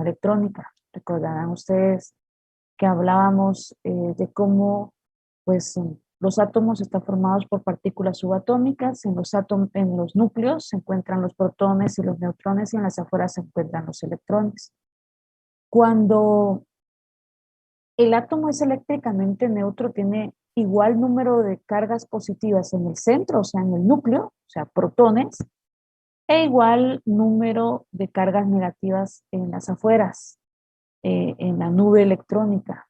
electrónica. Recordarán ustedes que hablábamos de cómo pues, los átomos están formados por partículas subatómicas. En los núcleos se encuentran los protones y los neutrones y en las afueras se encuentran los electrones. Cuando el átomo es eléctricamente neutro, tiene igual número de cargas positivas en el centro, o sea, en el núcleo, o sea, protones, e igual número de cargas negativas en las afueras, en la nube electrónica.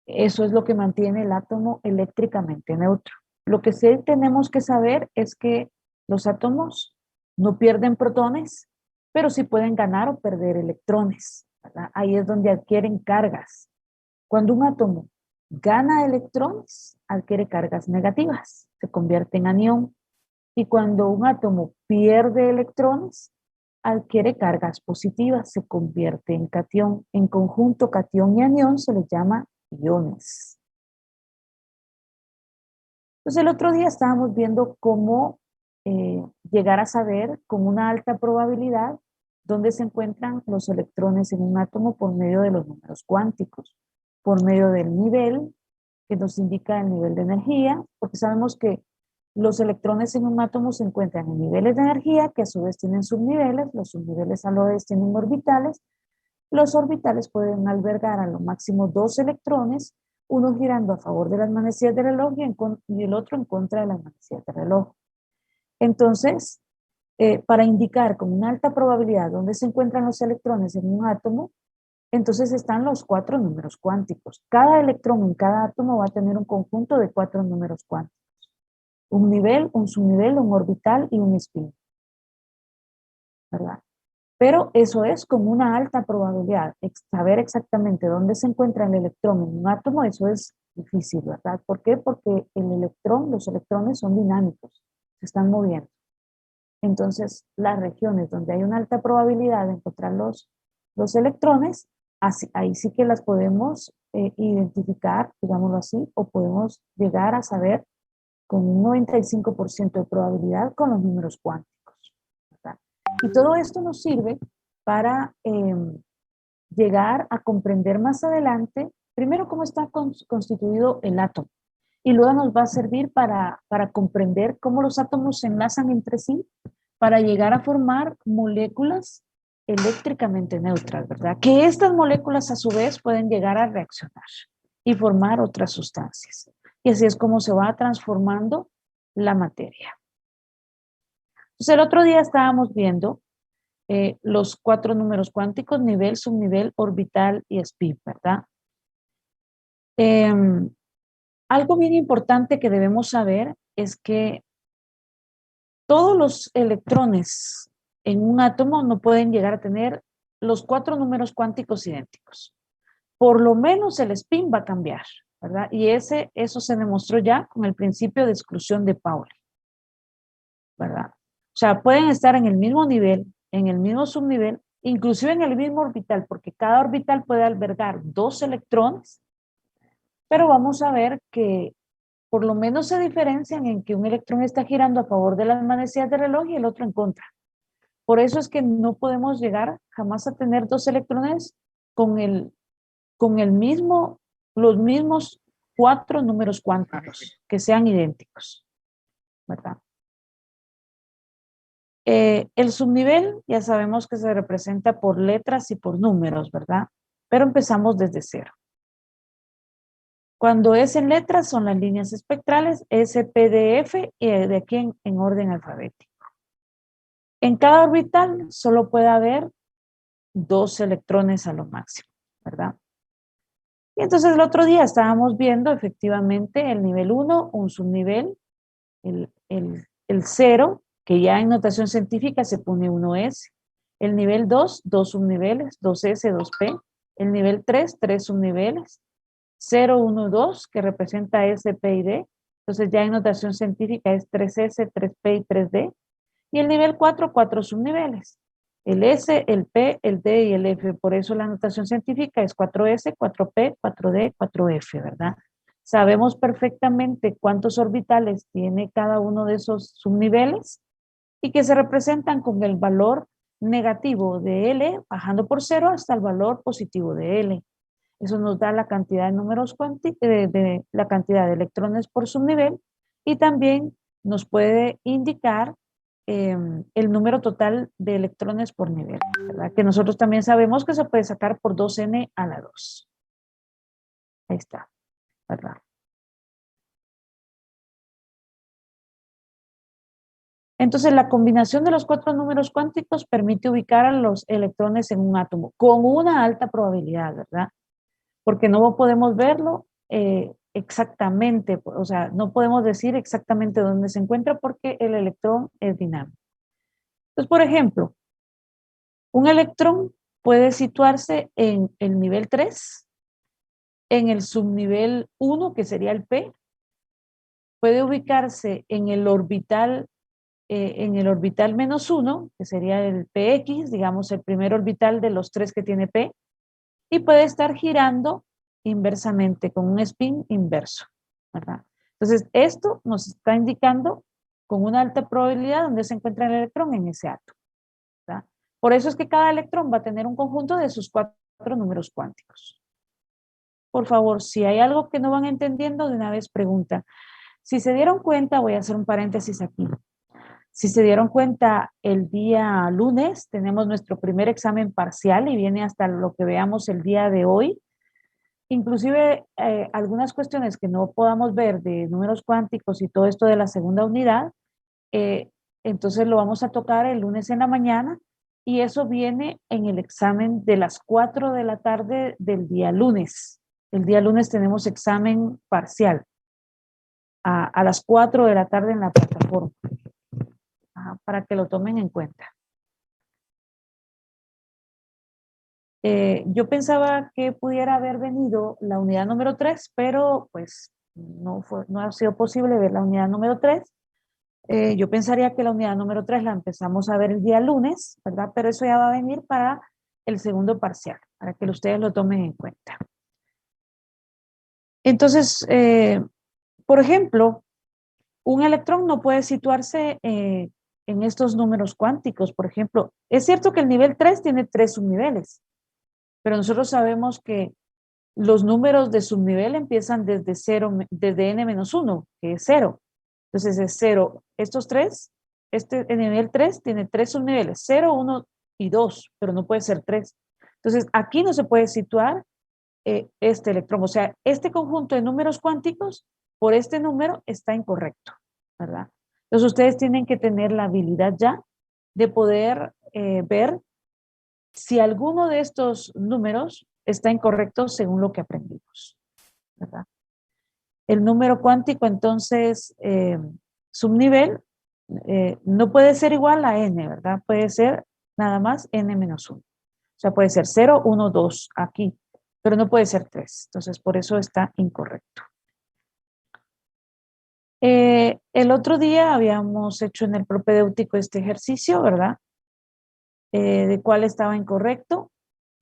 Eso es lo que mantiene el átomo eléctricamente neutro. Lo que sí tenemos que saber es que los átomos no pierden protones, pero sí pueden ganar o perder electrones, ¿verdad? Ahí es donde adquieren cargas. Cuando un átomo gana electrones, adquiere cargas negativas, se convierte en anión. Y cuando un átomo pierde electrones, adquiere cargas positivas, se convierte en cation. En conjunto, cation y anión se les llama iones. Entonces el otro día estábamos viendo cómo llegar a saber con una alta probabilidad dónde se encuentran los electrones en un átomo por medio de los números cuánticos, por medio del nivel que nos indica el nivel de energía, porque sabemos que los electrones en un átomo se encuentran en niveles de energía que a su vez tienen subniveles, los subniveles a la vez tienen orbitales. Los orbitales pueden albergar a lo máximo 2 electrones, uno girando a favor de las manecillas del reloj y el otro en contra de las manecillas del reloj. Entonces, para indicar con una alta probabilidad dónde se encuentran los electrones en un átomo, entonces están los 4 números cuánticos. Cada electrón en cada átomo va a tener un conjunto de 4 números cuánticos. Un nivel, un subnivel, un orbital y un spin, ¿verdad? Pero eso es con una alta probabilidad. Saber exactamente dónde se encuentra el electrón en un átomo, eso es difícil, ¿verdad? ¿Por qué? Porque los electrones son dinámicos, se están moviendo. Entonces, las regiones donde hay una alta probabilidad de encontrar los electrones, ahí sí que las podemos identificar, digámoslo así, o podemos llegar a saber con un 95% de probabilidad con los números cuánticos, ¿verdad? Y todo esto nos sirve para llegar a comprender más adelante, primero cómo está constituido el átomo, y luego nos va a servir para comprender cómo los átomos se enlazan entre sí para llegar a formar moléculas eléctricamente neutras, ¿verdad? Que estas moléculas a su vez pueden llegar a reaccionar y formar otras sustancias. Y así es como se va transformando la materia. Entonces el otro día estábamos viendo los 4 números cuánticos, nivel, subnivel, orbital y spin, ¿verdad? Algo bien importante que debemos saber es que todos los electrones en un átomo no pueden llegar a tener los 4 números cuánticos idénticos. Por lo menos el spin va a cambiar, ¿verdad? Y eso se demostró ya con el principio de exclusión de Pauli, ¿verdad? O sea, pueden estar en el mismo nivel, en el mismo subnivel, inclusive en el mismo orbital, porque cada orbital puede albergar 2 electrones, pero vamos a ver que por lo menos se diferencian en que un electrón está girando a favor de las manecillas del reloj y el otro en contra. Por eso es que no podemos llegar jamás a tener 2 electrones con los mismos 4 números cuánticos que sean idénticos, ¿verdad? El subnivel ya sabemos que se representa por letras y por números, ¿verdad? Pero empezamos desde cero. Cuando es en letras son las líneas espectrales S, P, D, F y de aquí en orden alfabético. En cada orbital solo puede haber 2 electrones a lo máximo, ¿verdad? Y entonces el otro día estábamos viendo efectivamente el nivel 1, un subnivel, el 0, que ya en notación científica se pone 1S. El nivel 2, 2 subniveles, 2S, 2P. El nivel 3, 3 subniveles. 0, 1, 2, que representa S, P y D. Entonces ya en notación científica es 3S, 3P y 3D. Y el nivel 4, 4 subniveles. El S, el P, el D y el F. Por eso la notación científica es 4S, 4P, 4D, 4F, ¿verdad? Sabemos perfectamente cuántos orbitales tiene cada uno de esos subniveles y que se representan con el valor negativo de L bajando por 0 hasta el valor positivo de L. Eso nos da la cantidad de números cuánticos, la cantidad de electrones por subnivel, y también nos puede indicar el número total de electrones por nivel, ¿verdad? Que nosotros también sabemos que se puede sacar por 2n a la 2. Ahí está, ¿verdad? Entonces, la combinación de los 4 números cuánticos permite ubicar a los electrones en un átomo con una alta probabilidad, ¿verdad? Porque no podemos verlo exactamente, o sea, no podemos decir exactamente dónde se encuentra porque el electrón es dinámico. Entonces, por ejemplo, un electrón puede situarse en el nivel 3, en el subnivel 1, que sería el P, puede ubicarse en el orbital menos 1, que sería el PX, digamos el primer orbital de los 3 que tiene P, y puede estar girando inversamente, con un spin inverso, ¿verdad? Entonces, esto nos está indicando con una alta probabilidad dónde se encuentra el electrón en ese átomo, ¿verdad? Por eso es que cada electrón va a tener un conjunto de sus 4 números cuánticos. Por favor, si hay algo que no van entendiendo, de una vez pregunta. Si se dieron cuenta, voy a hacer un paréntesis aquí. Si se dieron cuenta, el día lunes tenemos nuestro primer examen parcial y viene hasta lo que veamos el día de hoy. Inclusive algunas cuestiones que no podamos ver de números cuánticos y todo esto de la segunda unidad, eh, entonces lo vamos a tocar el lunes en la mañana, y eso viene en el examen de las 4 de la tarde del día lunes. El día lunes tenemos examen parcial a las 4 de la tarde en la plataforma, para que lo tomen en cuenta. Yo pensaba que pudiera haber venido la unidad número 3, pero pues no ha sido posible ver la unidad número 3. Yo pensaría que la unidad número 3 la empezamos a ver el día lunes, ¿verdad? Pero eso ya va a venir para el segundo parcial, para que ustedes lo tomen en cuenta. Entonces, por ejemplo, un electrón no puede situarse en estos números cuánticos. Por ejemplo, es cierto que el nivel 3 tiene 3 subniveles, pero nosotros sabemos que los números de subnivel empiezan desde 0, desde n-1, que es 0. Entonces es 0. Estos 3, el nivel 3 tiene 3 subniveles, 0, 1 y 2, pero no puede ser 3. Entonces aquí no se puede situar este electrón. O sea, este conjunto de números cuánticos por este número está incorrecto, ¿verdad? Entonces ustedes tienen que tener la habilidad ya de poder ver si alguno de estos números está incorrecto según lo que aprendimos, ¿verdad? El número cuántico, entonces, subnivel, no puede ser igual a n, ¿verdad? Puede ser nada más n-1. O sea, puede ser 0, 1, 2 aquí, pero no puede ser 3. Entonces, por eso está incorrecto. El otro día habíamos hecho en el propedéutico este ejercicio, ¿verdad? De cuál estaba incorrecto.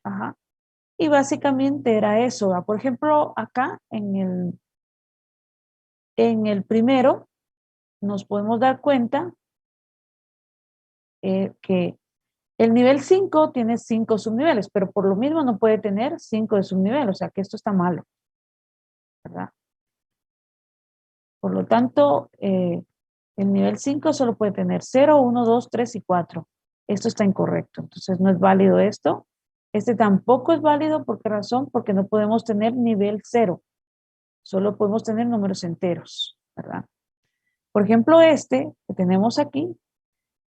Ajá. Y básicamente era eso, ¿verdad? Por ejemplo, acá en el primero nos podemos dar cuenta que el nivel 5 tiene 5 subniveles, pero por lo mismo no puede tener 5 de subnivel, o sea que esto está malo, ¿verdad? Por lo tanto, el nivel 5 solo puede tener 0, 1, 2, 3 y 4. Esto está incorrecto, entonces no es válido esto. Este tampoco es válido, ¿por qué razón? Porque no podemos tener nivel 0, solo podemos tener números enteros, ¿verdad? Por ejemplo, este que tenemos aquí,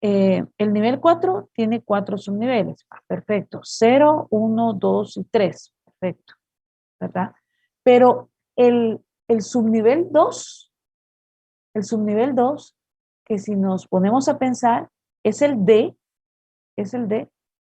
el nivel 4 tiene 4 subniveles. Perfecto. 0, 1, 2 y 3. Perfecto. ¿Verdad? Pero el subnivel 2, que si nos ponemos a pensar, es el D,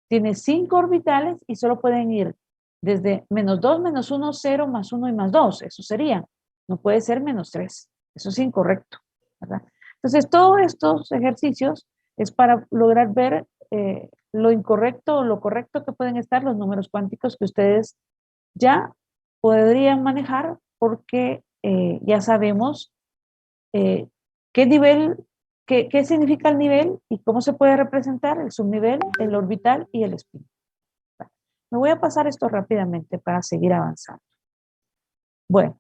tiene 5 orbitales y solo pueden ir desde menos 2, menos 1, 0, más 1 y más 2. Eso sería. No puede ser menos 3. Eso es incorrecto, ¿verdad? Entonces, todos estos ejercicios es para lograr ver lo incorrecto o lo correcto que pueden estar los números cuánticos que ustedes ya podrían manejar, porque ya sabemos qué nivel ¿qué significa el nivel y cómo se puede representar el subnivel, el orbital y el spin? Me voy a pasar esto rápidamente para seguir avanzando. Bueno,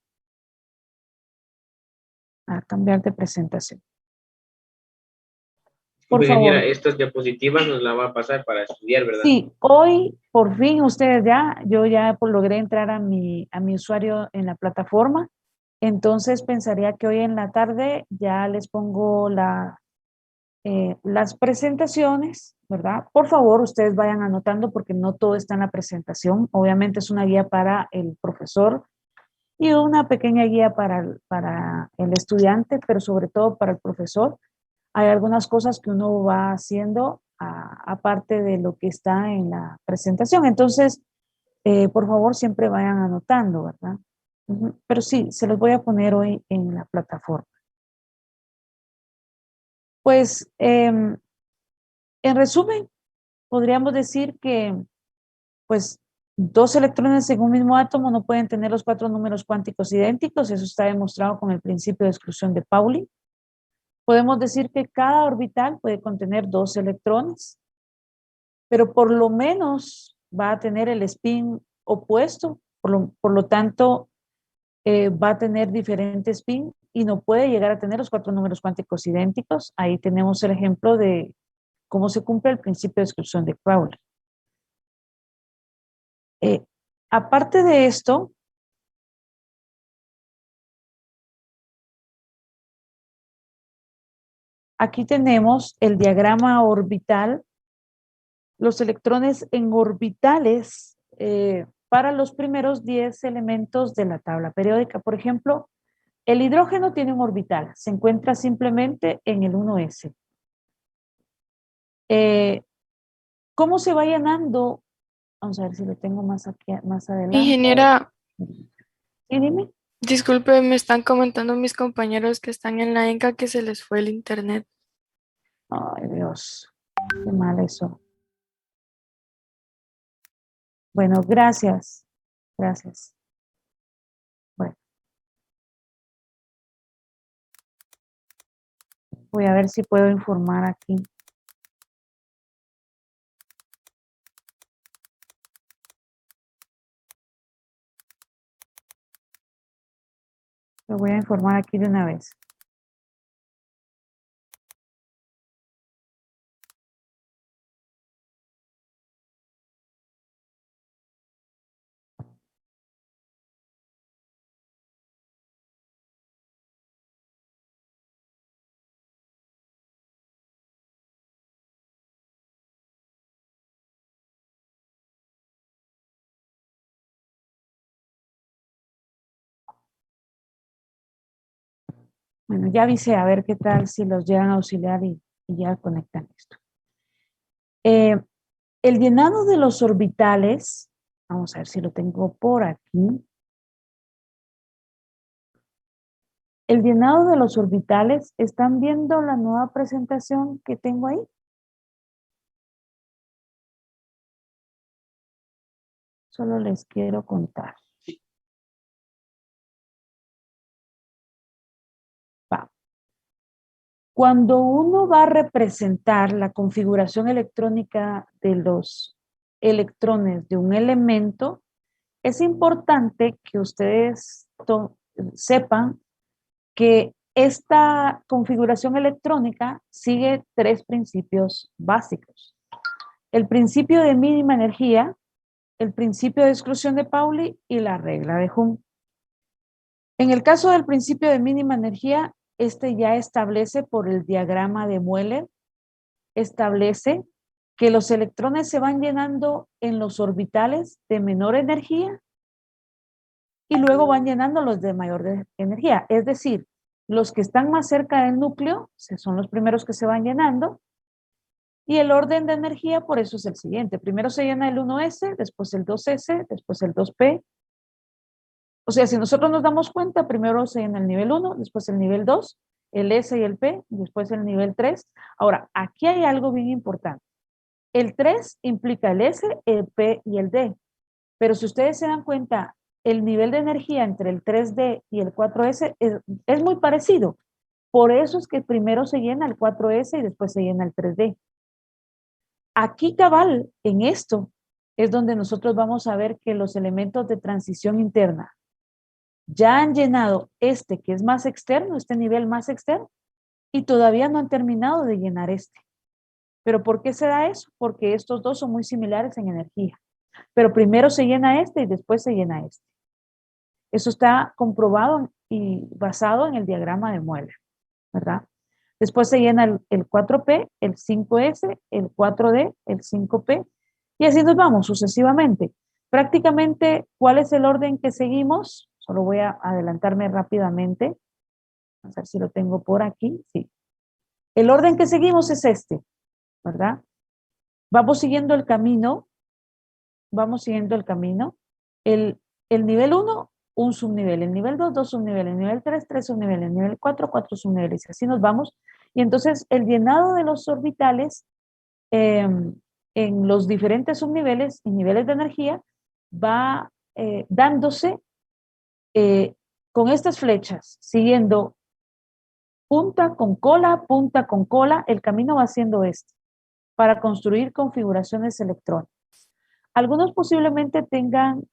a cambiar de presentación. Por Ingeniera, favor. estas diapositivas nos la va a pasar para estudiar, ¿verdad? Sí, hoy por fin ustedes yo ya logré entrar a mi usuario en la plataforma, entonces pensaría que hoy en la tarde ya les pongo las presentaciones, ¿verdad? Por favor, ustedes vayan anotando porque no todo está en la presentación, obviamente es una guía para el profesor y una pequeña guía para el estudiante, pero sobre todo para el profesor. Hay algunas cosas que uno va haciendo aparte de lo que está en la presentación. Entonces, por favor, siempre vayan anotando, ¿verdad? Pero sí, se los voy a poner hoy en la plataforma. Pues, en resumen, podríamos decir que, pues, dos electrones en un mismo átomo no pueden tener los cuatro números cuánticos idénticos. Eso está demostrado con el principio de exclusión de Pauli. Podemos decir que cada orbital puede contener dos electrones, pero por lo menos va a tener el spin opuesto, por lo tanto va a tener diferente spin y no puede llegar a tener los cuatro números cuánticos idénticos. Ahí tenemos el ejemplo de cómo se cumple el principio de exclusión de Pauli. Aparte de esto, aquí tenemos el diagrama orbital, los electrones en orbitales para los primeros 10 elementos de la tabla periódica. Por ejemplo, el hidrógeno tiene un orbital, se encuentra simplemente en el 1s. ¿Cómo se va llenando? Vamos a ver si lo tengo más aquí, más adelante. Ingeniera, Sí, dime. disculpe, me están comentando mis compañeros que están en la ENCA que se les fue el internet. Ay, Dios, qué mal eso. Bueno, gracias. Gracias. Bueno, voy a ver si puedo informar aquí. Lo voy a informar aquí de una vez. Bueno, ya avisé a ver qué tal si los llegan a auxiliar y ya conectan esto. El llenado de los orbitales, vamos a ver si lo tengo por aquí. El llenado de los orbitales, ¿están viendo la nueva presentación que tengo ahí? Solo les quiero contar. Va. Cuando uno va a representar la configuración electrónica de los electrones de un elemento, es importante que ustedes sepan que esta configuración electrónica sigue tres principios básicos. El principio de mínima energía, el principio de exclusión de Pauli y la regla de Hund. En el caso del principio de mínima energía, este ya establece por el diagrama de Mueller, establece que los electrones se van llenando en los orbitales de menor energía y luego van llenando los de mayor energía. Es decir, los que están más cerca del núcleo son los primeros que se van llenando y el orden de energía por eso es el siguiente. Primero se llena el 1s, después el 2s, después el 2p. O sea, si nosotros nos damos cuenta, primero se llena el nivel 1, después el nivel 2, el S y el P, después el nivel 3. Ahora, aquí hay algo bien importante. El 3 implica el S, el P y el D. Pero si ustedes se dan cuenta, el nivel de energía entre el 3D y el 4S es muy parecido. Por eso es que primero se llena el 4S y después se llena el 3D. Aquí cabal, en esto, es donde nosotros vamos a ver que los elementos de transición interna ya han llenado este que es más externo, este nivel más externo, y todavía no han terminado de llenar este. ¿Pero por qué se da eso? Porque estos dos son muy similares en energía. Pero primero se llena este y después se llena este. Eso está comprobado y basado en el diagrama de Mueller, ¿verdad? Después se llena el 4P, el 5S, el 4D, el 5P, y así nos vamos sucesivamente. Prácticamente, ¿cuál es el orden que seguimos? Solo voy a adelantarme rápidamente. A ver si lo tengo por aquí. Sí. El orden que seguimos es este, ¿verdad? Vamos siguiendo el camino. Vamos siguiendo el camino. El nivel 1, un subnivel. El nivel 2, dos subniveles. El nivel 3, tres subniveles. El nivel 4, cuatro subniveles. Y así nos vamos. Y entonces el llenado de los orbitales en los diferentes subniveles y niveles de energía va dándose con estas flechas, siguiendo punta con cola, el camino va siendo este, para construir configuraciones electrónicas. Algunos posiblemente tengan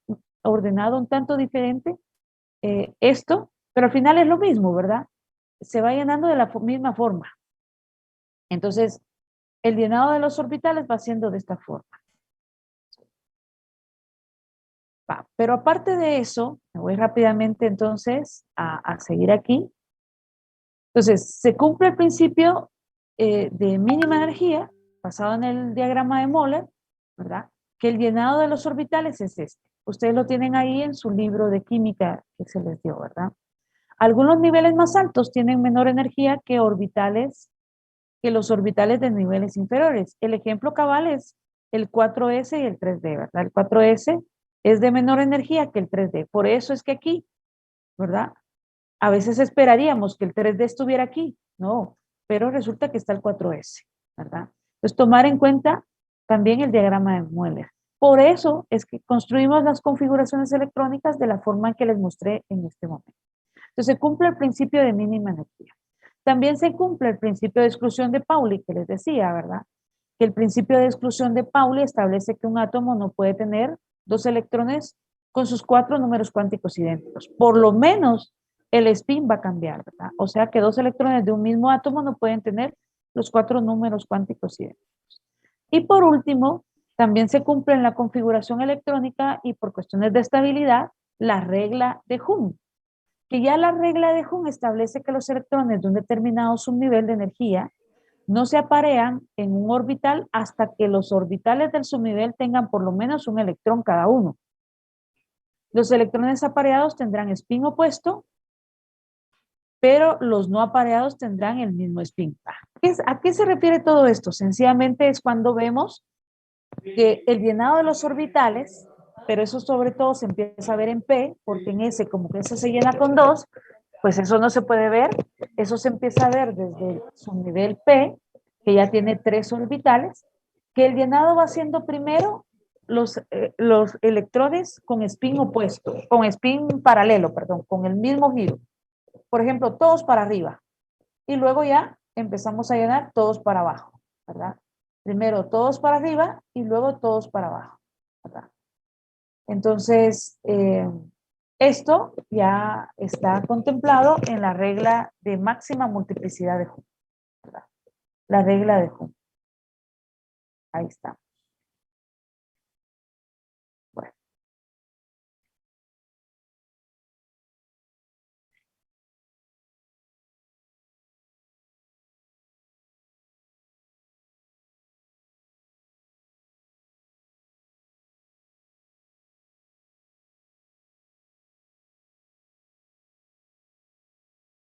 ordenado un tanto diferente esto, pero al final es lo mismo, ¿verdad? Se va llenando de la misma forma. Entonces, el llenado de los orbitales va siendo de esta forma. Pero aparte de eso, me voy rápidamente entonces a seguir aquí. Entonces, se cumple el principio de mínima energía, basado en el diagrama de Moller, ¿verdad? Que el llenado de los orbitales es este. Ustedes lo tienen ahí en su libro de química que se les dio, ¿verdad? Algunos niveles más altos tienen menor energía que los orbitales de niveles inferiores. El ejemplo cabal es el 4S y el 3D, ¿verdad? El 4S es de menor energía que el 3D. Por eso es que aquí, ¿verdad? A veces esperaríamos que el 3D estuviera aquí, no, pero resulta que está el 4S, ¿verdad? Entonces, tomar en cuenta también el diagrama de Mueller. Por eso es que construimos las configuraciones electrónicas de la forma que les mostré en este momento. Entonces, se cumple el principio de mínima energía. También se cumple el principio de exclusión de Pauli, que les decía, ¿verdad? Que el principio de exclusión de Pauli establece que un átomo no puede tener dos electrones con sus 4 números cuánticos idénticos. Por lo menos el spin va a cambiar, ¿verdad? O sea que dos electrones de un mismo átomo no pueden tener los 4 números cuánticos idénticos. Y por último, también se cumple en la configuración electrónica y por cuestiones de estabilidad, la regla de Hund, que ya la regla de Hund establece que los electrones de un determinado subnivel de energía no se aparean en un orbital hasta que los orbitales del subnivel tengan por lo menos un electrón cada uno. Los electrones apareados tendrán spin opuesto, pero los no apareados tendrán el mismo spin. ¿A qué se refiere todo esto? Sencillamente es cuando vemos que el llenado de los orbitales, pero eso sobre todo se empieza a ver en P, porque en S como que ese se llena con 2, pues eso no se puede ver, eso se empieza a ver desde su nivel P, que ya tiene 3 orbitales, que el llenado va siendo primero los electrones con spin opuesto, con spin paralelo, perdón, con el mismo giro. Por ejemplo, todos para arriba. Y luego ya empezamos a llenar todos para abajo, ¿verdad? Primero todos para arriba y luego todos para abajo, ¿verdad? Entonces, esto ya está contemplado en la regla de máxima multiplicidad de Hund, ¿verdad? La regla de Hund. Ahí está. Bueno.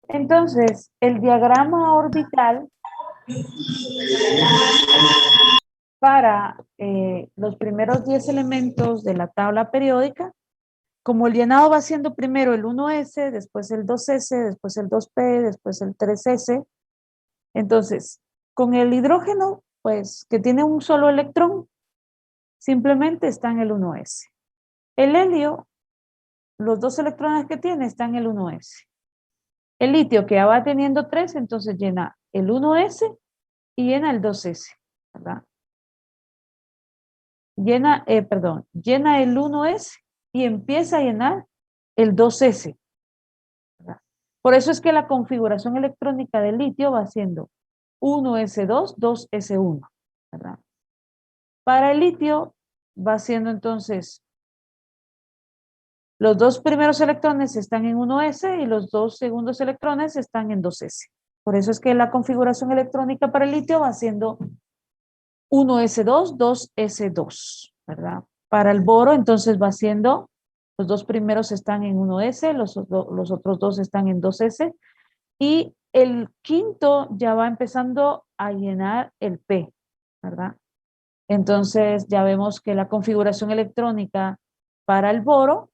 Entonces, el diagrama orbital para los primeros 10 elementos de la tabla periódica, como el llenado va siendo primero el 1S, después el 2S, después el 2P, después el 3S, entonces, con el hidrógeno, pues, que tiene un solo electrón, simplemente está en el 1S. El helio, los 2 electrones que tiene están en el 1S. El litio que ya va teniendo 3, entonces llena el 1s y llena el 2s, ¿verdad? Llena el 1s y empieza a llenar el 2s, ¿verdad? Por eso es que la configuración electrónica del litio va siendo 1s2, 2s1, ¿verdad? Para el litio va siendo entonces, los dos primeros electrones están en 1s y los dos segundos electrones están en 2s. Por eso es que la configuración electrónica para el litio va siendo 1s2, 2s2, ¿verdad? Para el boro, entonces va siendo, los dos primeros están en 1s, los otros dos están en 2s, y el quinto ya va empezando a llenar el P, ¿verdad? Entonces ya vemos que la configuración electrónica para el boro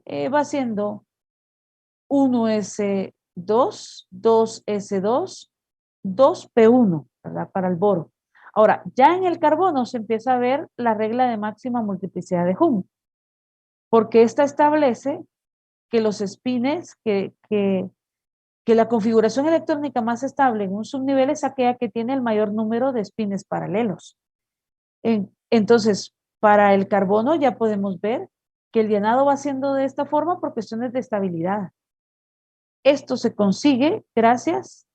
va siendo 1s2, 2s2, 2p1, ¿verdad? Para el boro. Ahora, ya en el carbono se empieza a ver la regla de máxima multiplicidad de Hum, porque esta establece que los espines, que la configuración electrónica más estable en un subnivel es aquella que tiene el mayor número de espines paralelos. Entonces, para el carbono ya podemos ver que el llenado va siendo de esta forma por cuestiones de estabilidad. Esto se consigue gracias,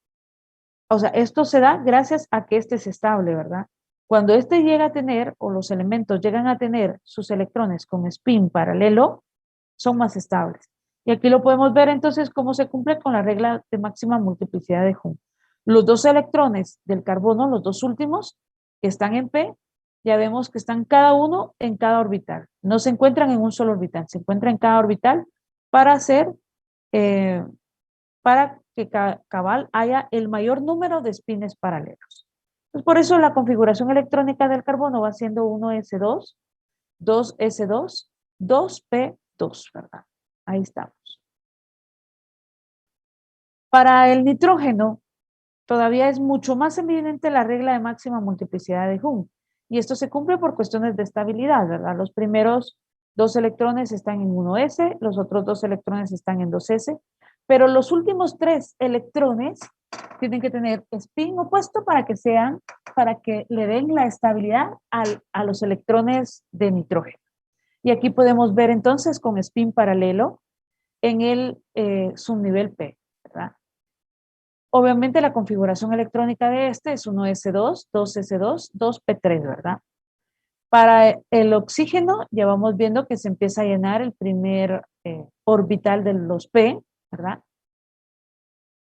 o sea, esto se da gracias a que este es estable, ¿verdad? Cuando este llega a tener, o los elementos llegan a tener sus electrones con spin paralelo, son más estables. Y aquí lo podemos ver entonces cómo se cumple con la regla de máxima multiplicidad de Hum. Los dos electrones del carbono, los dos últimos, que están en P, ya vemos que están cada uno en cada orbital. No se encuentran en un solo orbital, se encuentran en cada orbital para hacer, para que cabal haya el mayor número de espines paralelos. Entonces, por eso la configuración electrónica del carbono va siendo 1s2, 2s2, 2p2, ¿verdad? Ahí estamos. Para el nitrógeno, todavía es mucho más evidente la regla de máxima multiplicidad de Hum. Y esto se cumple por cuestiones de estabilidad, ¿verdad? Los primeros dos electrones están en 1s, los otros dos electrones están en 2s, pero los últimos tres electrones tienen que tener spin opuesto para que le den la estabilidad a los electrones de nitrógeno. Y aquí podemos ver entonces con spin paralelo en el subnivel P, ¿verdad? Obviamente la configuración electrónica de este es 1s2, 2s2, 2p3, ¿verdad? Para el oxígeno ya vamos viendo que se empieza a llenar el primer orbital de los P, ¿verdad?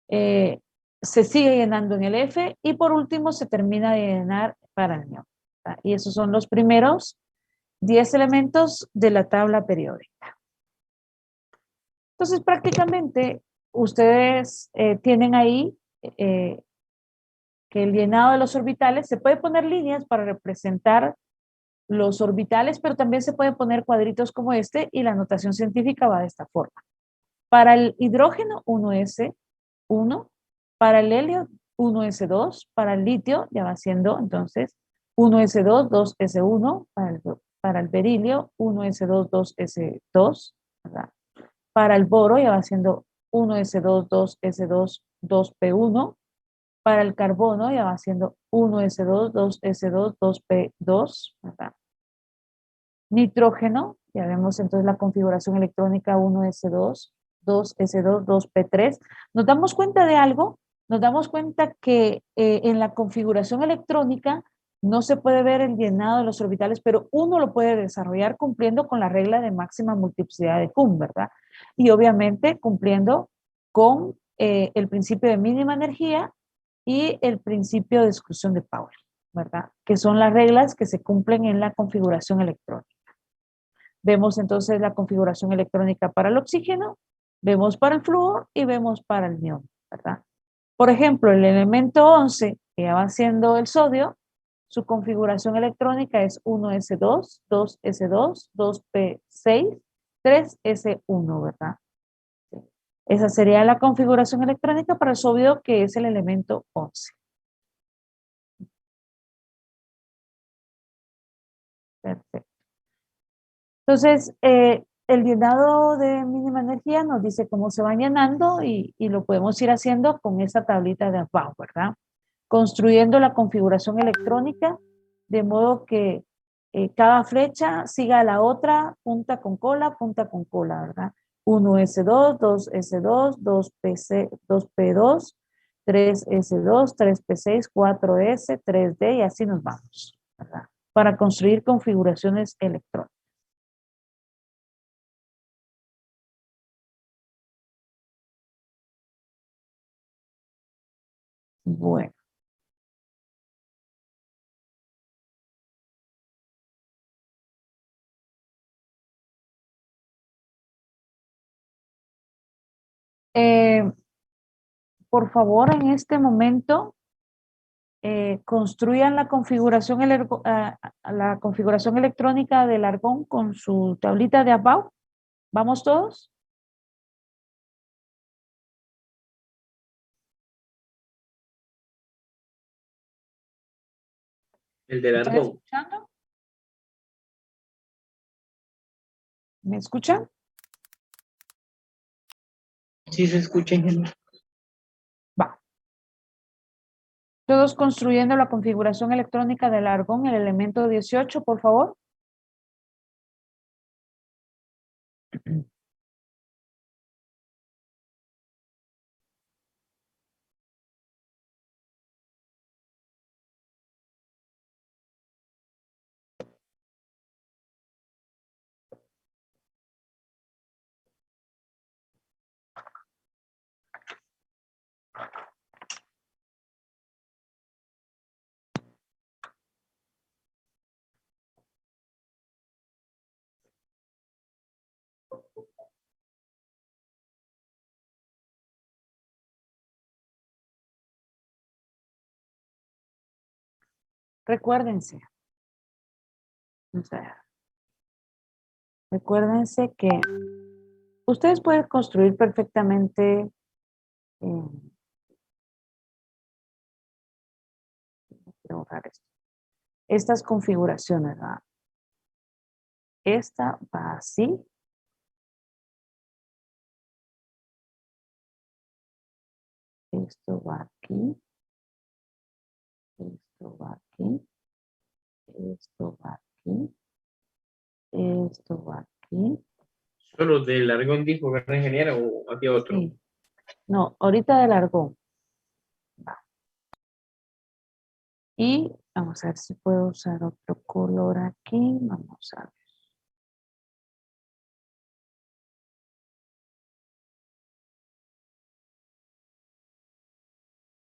Se sigue llenando en el F y por último se termina de llenar para el neón, ¿verdad? Y esos son los primeros 10 elementos de la tabla periódica. Entonces prácticamente ustedes tienen ahí que el llenado de los orbitales, se puede poner líneas para representar los orbitales, pero también se pueden poner cuadritos como este y la notación científica va de esta forma. Para el hidrógeno, 1s1, para el helio, 1s2, para el litio, ya va siendo entonces 1s2, 2s1, para el berilio, 1s2, 2s2, ¿verdad? Para el boro, ya va siendo 1s2, 2s2, 2p1, para el carbono ya va siendo 1s2, 2s2, 2p2, ¿verdad? Nitrógeno, ya vemos entonces la configuración electrónica 1s2, 2s2, 2p3. Nos damos cuenta de algo, nos damos cuenta que en la configuración electrónica no se puede ver el llenado de los orbitales, pero uno lo puede desarrollar cumpliendo con la regla de máxima multiplicidad de Hum, ¿verdad? Y obviamente cumpliendo con el principio de mínima energía y el principio de exclusión de Pauli, ¿verdad? Que son las reglas que se cumplen en la configuración electrónica. Vemos entonces la configuración electrónica para el oxígeno, vemos para el flúor y vemos para el neón, ¿verdad? Por ejemplo, el elemento 11, que ya va siendo el sodio, su configuración electrónica es 1s2, 2s2, 2p6, 3s1, ¿verdad? Esa sería la configuración electrónica para el sodio, que es el elemento 11. Perfecto. Entonces, el llenado de mínima energía nos dice cómo se van llenando y lo podemos ir haciendo con esta tablita de abajo, ¿verdad? Construyendo la configuración electrónica de modo que cada flecha siga a la otra punta con cola, ¿verdad? 1S2, 2S2, 2PC, 2P2, 3S2, 3P6, 4S, 3D y así nos vamos, ¿verdad? Para construir configuraciones electrónicas. Bueno. Por favor, en este momento, construyan la configuración, la configuración electrónica del argón con su tablita de about. ¿Vamos todos? El del ¿Están argón. escuchando? ¿Me escuchan? Sí se escucha, ingeniero. Va. Todos construyendo la configuración electrónica del argón, el elemento 18, por favor. Recuérdense. O sea, recuérdense que ustedes pueden construir perfectamente quiero borrar esto, estas configuraciones, ¿verdad? Esta va así. Esto va aquí. Esto va aquí. Esto va aquí. Esto va aquí. Solo del argón dijo, ¿verdad, ingeniero? ¿O había otro? Sí. No, ahorita del argón. Va. Y vamos a ver si puedo usar otro color aquí. Vamos a ver.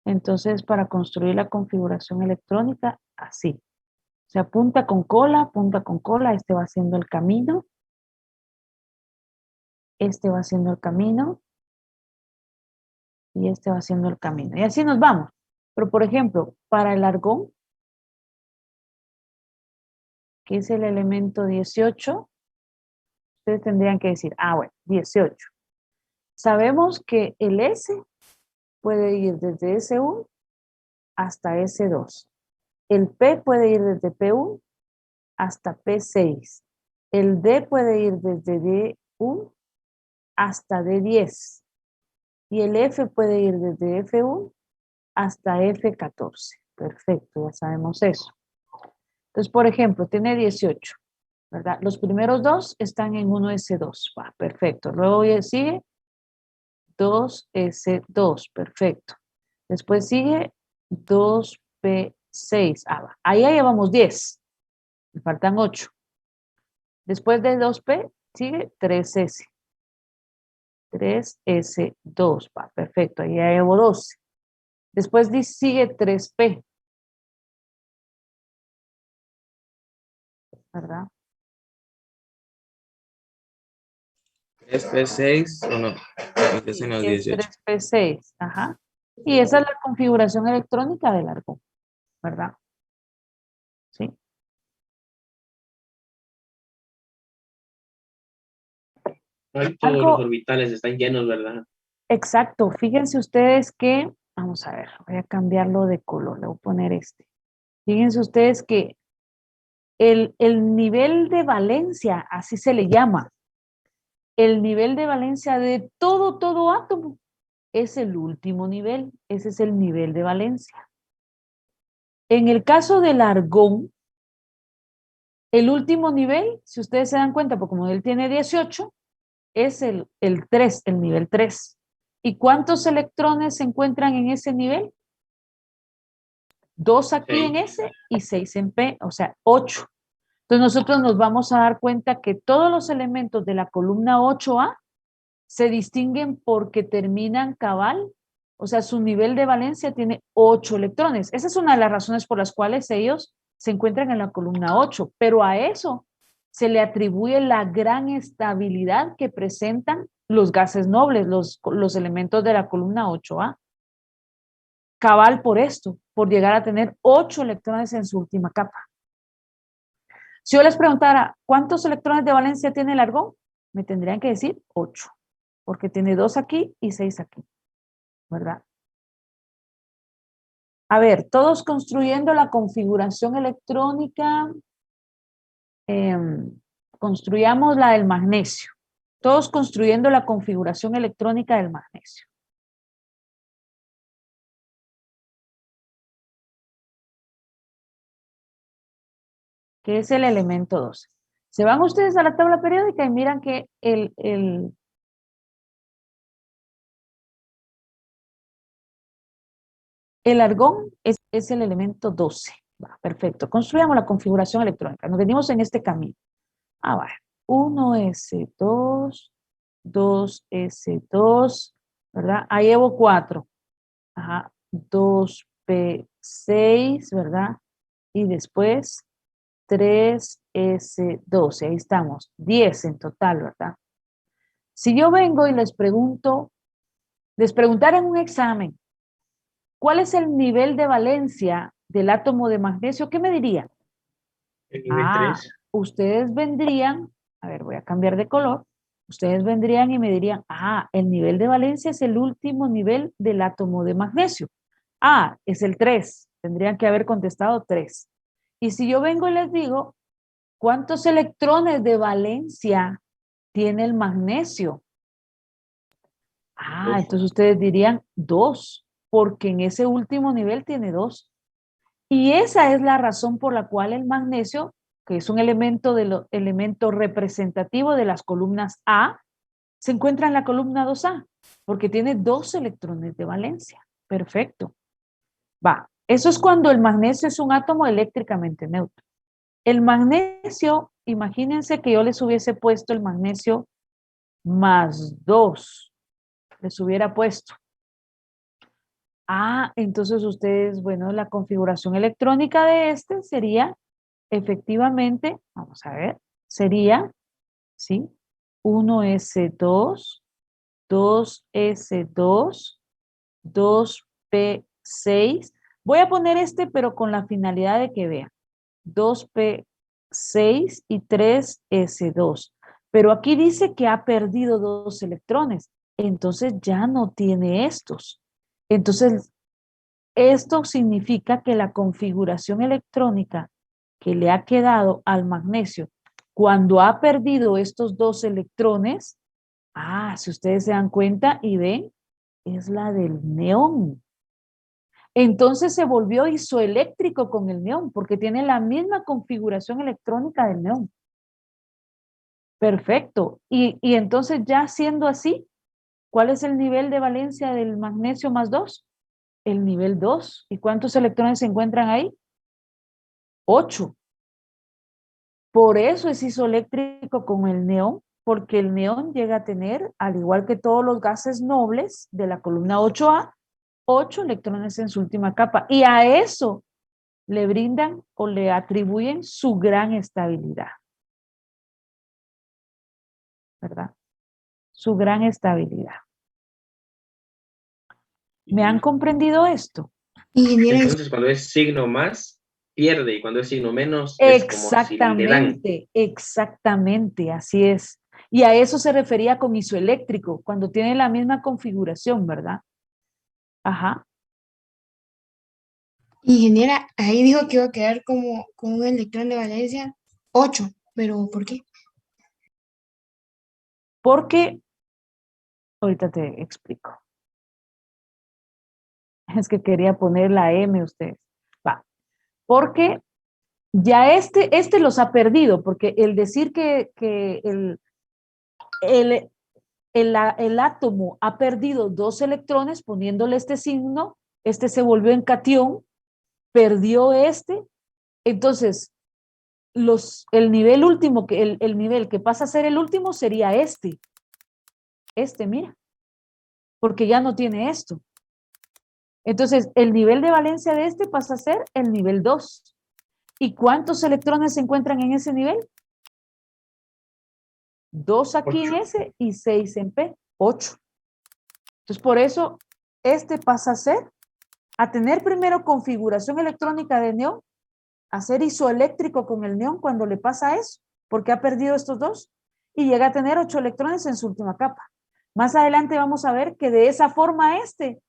Entonces, para construir la configuración electrónica, así. Se apunta con cola, este va haciendo el camino. Este va haciendo el camino. Y este va haciendo el camino. Y así nos vamos. Pero, por ejemplo, para el argón, que es el elemento 18, ustedes tendrían que decir, bueno, 18. Sabemos que el S puede ir desde S1 hasta S2. El P puede ir desde P1 hasta P6. El D puede ir desde D1 hasta D10. Y el F puede ir desde F1 hasta F14. Perfecto, ya sabemos eso. Entonces, por ejemplo, tiene 18, ¿verdad? Los primeros dos están en 1S2. Va, perfecto. Luego sigue 2S2. Perfecto. Después sigue 2P6. Va. Ahí ya llevamos 10. Me faltan 8. Después de 2P sigue 3S. 3S2. Va, perfecto. Ahí ya llevo 12. Después sigue 3P. ¿Verdad? ¿Es P6 o no? Es en los Es 18. 3P6. Ajá. Y esa es la configuración electrónica del argón, ¿verdad? Sí. Ahí todos los orbitales están llenos, ¿verdad? Exacto. Fíjense ustedes que, vamos a ver, voy a cambiarlo de color, le voy a poner este. Fíjense ustedes que el nivel de valencia, así se le llama, El nivel de valencia de todo átomo es el último nivel. Ese es el nivel de valencia. En el caso del argón, el último nivel, si ustedes se dan cuenta, porque como él tiene 18, es el 3, el nivel 3. ¿Y cuántos electrones se encuentran en ese nivel? 2 aquí en S y 6 en P, o sea, 8. Entonces nosotros nos vamos a dar cuenta que todos los elementos de la columna 8A se distinguen porque terminan cabal, o sea, su nivel de valencia tiene 8 electrones. Esa es una de las razones por las cuales ellos se encuentran en la columna 8, pero a eso se le atribuye la gran estabilidad que presentan los gases nobles, los elementos de la columna 8A. Cabal por esto, por llegar a tener 8 electrones en su última capa. Si yo les preguntara, ¿cuántos electrones de valencia tiene el argón? Me tendrían que decir 8, porque tiene 2 aquí y 6 aquí, ¿verdad? A ver, todos construyendo la configuración electrónica, construyamos la del magnesio. Todos construyendo la configuración electrónica del magnesio. Que es el elemento 12. Se van ustedes a la tabla periódica y miran que el argón es el elemento 12. Va, perfecto. Construyamos la configuración electrónica. Nos venimos en este camino. Va. 1s2, 2s2, ¿verdad? Ahí llevo 4. Ajá. 2p6, ¿verdad? Y después 3s12. Ahí estamos. 10 en total, ¿verdad? Si yo vengo y les preguntara en un examen, ¿cuál es el nivel de valencia del átomo de magnesio? ¿Qué me dirían? El nivel 3. Ustedes vendrían, a ver, voy a cambiar de color. Ustedes vendrían y me dirían, el nivel de valencia es el último nivel del átomo de magnesio. Es el 3. Tendrían que haber contestado 3. Y si yo vengo y les digo, ¿cuántos electrones de valencia tiene el magnesio? Entonces ustedes dirían 2, porque en ese último nivel tiene 2. Y esa es la razón por la cual el magnesio, que es un elemento representativo de las columnas A, se encuentra en la columna 2A, porque tiene 2 electrones de valencia. Perfecto. Va, eso es cuando el magnesio es un átomo eléctricamente neutro. El magnesio, imagínense que yo les hubiese puesto el magnesio +2, les hubiera puesto. Entonces ustedes, bueno, la configuración electrónica de este sería efectivamente, vamos a ver, sería, ¿sí? 1s2, 2s2, 2p6. Voy a poner este, pero con la finalidad de que vean. 2p6 y 3s2. Pero aquí dice que ha perdido 2 electrones. Entonces ya no tiene estos. Entonces, esto significa que la configuración electrónica que le ha quedado al magnesio cuando ha perdido estos 2 electrones, si ustedes se dan cuenta y ven, es la del neón. Entonces se volvió isoeléctrico con el neón porque tiene la misma configuración electrónica del neón. Perfecto. Y entonces ya siendo así, ¿cuál es el nivel de valencia del magnesio +2? El nivel 2. ¿Y cuántos electrones se encuentran ahí? 8. Por eso es isoeléctrico con el neón, porque el neón llega a tener, al igual que todos los gases nobles de la columna 8A, 8 electrones en su última capa. Y a eso le brindan o le atribuyen su gran estabilidad. ¿Verdad? Su gran estabilidad. ¿Me han comprendido esto? Entonces, cuando es signo más, pierde, y cuando es signo menos, es como si le dan. Exactamente, así es. Y a eso se refería con isoeléctrico, cuando tiene la misma configuración, ¿verdad? Ajá. Ingeniera, ahí dijo que iba a quedar como con un electrón de valencia 8, pero ¿por qué? Porque, ahorita te explico. Es que quería poner la M ustedes. Va. Porque ya este los ha perdido, porque el decir que el, el átomo ha perdido 2 electrones, poniéndole este signo, este se volvió en cation, perdió este, entonces el nivel último, el nivel que pasa a ser el último sería este, mira, porque ya no tiene esto. Entonces, el nivel de valencia de este pasa a ser el nivel 2. ¿Y cuántos electrones se encuentran en ese nivel? 2 aquí 8. en S y 6 en P, 8. Entonces, por eso, este pasa a tener primero configuración electrónica de neón, a ser isoeléctrico con el neón cuando le pasa eso, porque ha perdido estos 2, y llega a tener 8 electrones en su última capa. Más adelante vamos a ver que de esa forma se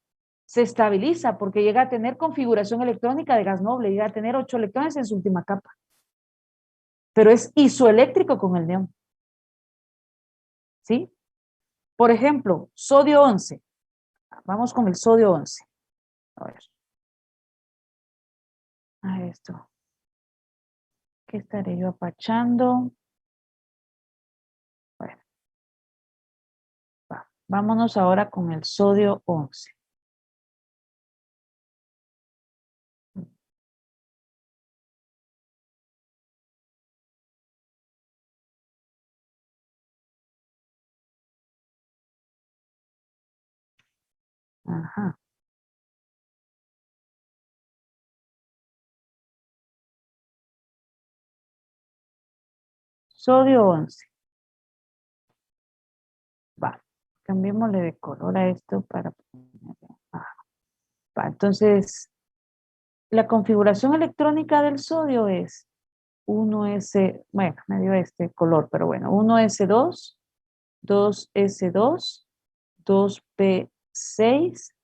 estabiliza, porque llega a tener configuración electrónica de gas noble, llega a tener 8 electrones en su última capa. Pero es isoeléctrico con el neón. ¿Sí? Por ejemplo, sodio 11. Vamos con el sodio 11. A ver. A esto. ¿Qué estaré yo apachando? Bueno. Va. Vámonos ahora con el sodio 11. Ajá. Sodio 11. Va. Cambiémosle de color a esto para ponerle. Ajá. Va. Entonces, la configuración electrónica del sodio es 1S, bueno, me dio este color, pero bueno, 1S2, 2S2, 2P6,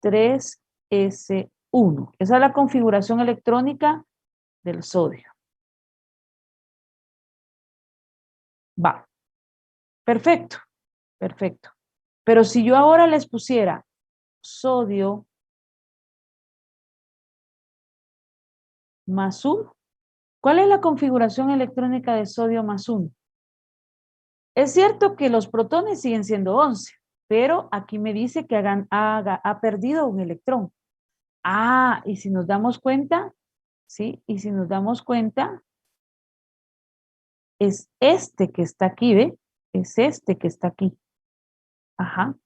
3S1. Esa es la configuración electrónica del sodio. Va. Perfecto, perfecto. Pero si yo ahora les pusiera sodio más 1, ¿cuál es la configuración electrónica de sodio más 1? Es cierto que los protones siguen siendo 11, pero aquí me dice que ha perdido un electrón. Ah, y si nos damos cuenta, ¿sí? Y si nos damos cuenta, es este que está aquí, ¿ve? Es este que está aquí. Ajá.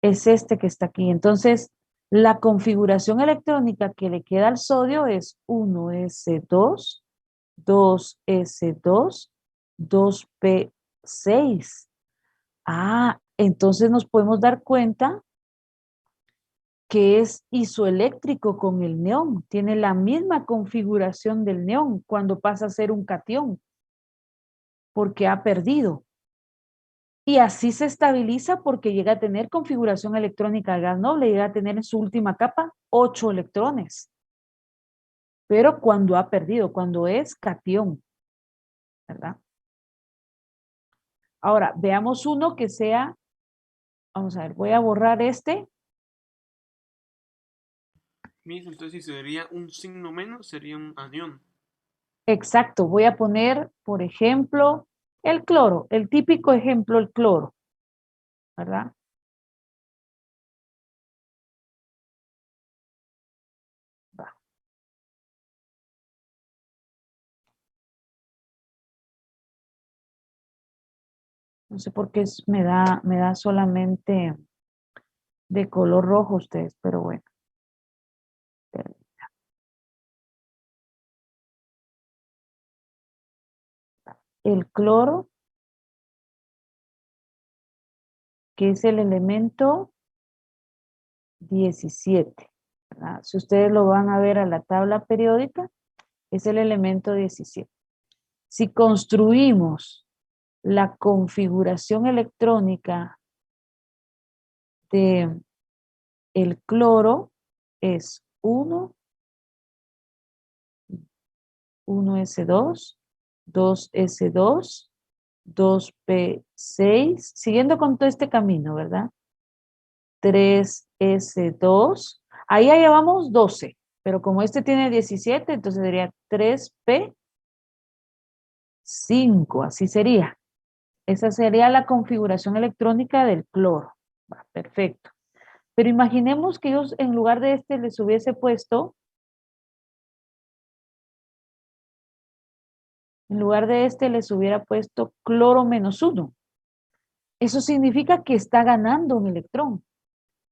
Es este que está aquí. Entonces, la configuración electrónica que le queda al sodio es 1s2, 2s2, 2p6. Ah, entonces nos podemos dar cuenta que es isoeléctrico con el neón. Tiene la misma configuración del neón cuando pasa a ser un catión, porque ha perdido. Y así se estabiliza porque llega a tener configuración electrónica de gas noble, llega a tener en su última capa 8 electrones. Pero cuando ha perdido, cuando es catión, ¿verdad? Ahora, veamos uno que sea, vamos a ver, voy a borrar este. Miss, entonces si sería un signo menos, sería un anión. Exacto, voy a poner, por ejemplo, el cloro, el típico ejemplo, el cloro, ¿verdad? Va. No sé por qué me da solamente de color rojo ustedes, pero bueno. El cloro, que es el elemento 17, ¿verdad? Si ustedes lo van a ver a la tabla periódica, es el elemento 17. Si construimos la configuración electrónica de el cloro, es 1s2, 2s2, 2p6, siguiendo con todo este camino, ¿verdad? 3s2, ahí ya llevamos 12, pero como este tiene 17, entonces sería 3p5, así sería. Esa sería la configuración electrónica del cloro. Va, perfecto. Pero imaginemos que ellos en lugar de este les hubiese puesto, en lugar de este les hubiera puesto cloro -1. Eso significa que está ganando un electrón.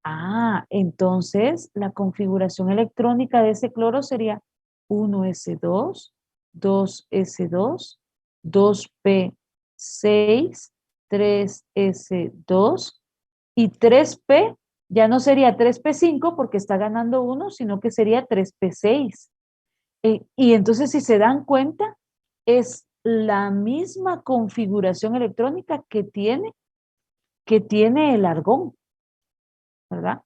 Ah, entonces la configuración electrónica de ese cloro sería 1s2, 2s2, 2p6, 3s2 y 3p ya no sería 3p5 porque está ganando 1, sino que sería 3p6. Y entonces si se dan cuenta, es la misma configuración electrónica que tiene el argón, ¿verdad?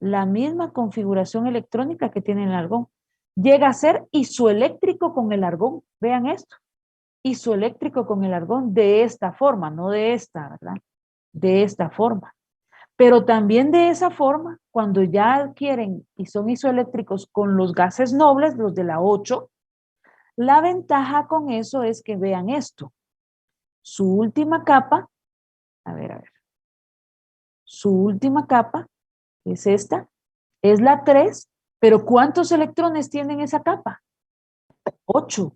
La misma configuración electrónica que tiene el argón. Llega a ser isoeléctrico con el argón. Vean esto. Isoeléctrico con el argón de esta forma, no de esta, ¿verdad? De esta forma. Pero también de esa forma, cuando ya adquieren y son isoeléctricos con los gases nobles, los de la 8, la ventaja con eso es que vean esto. Su última capa, a ver, su última capa es esta, es la 3, pero ¿cuántos electrones tienen esa capa? 8.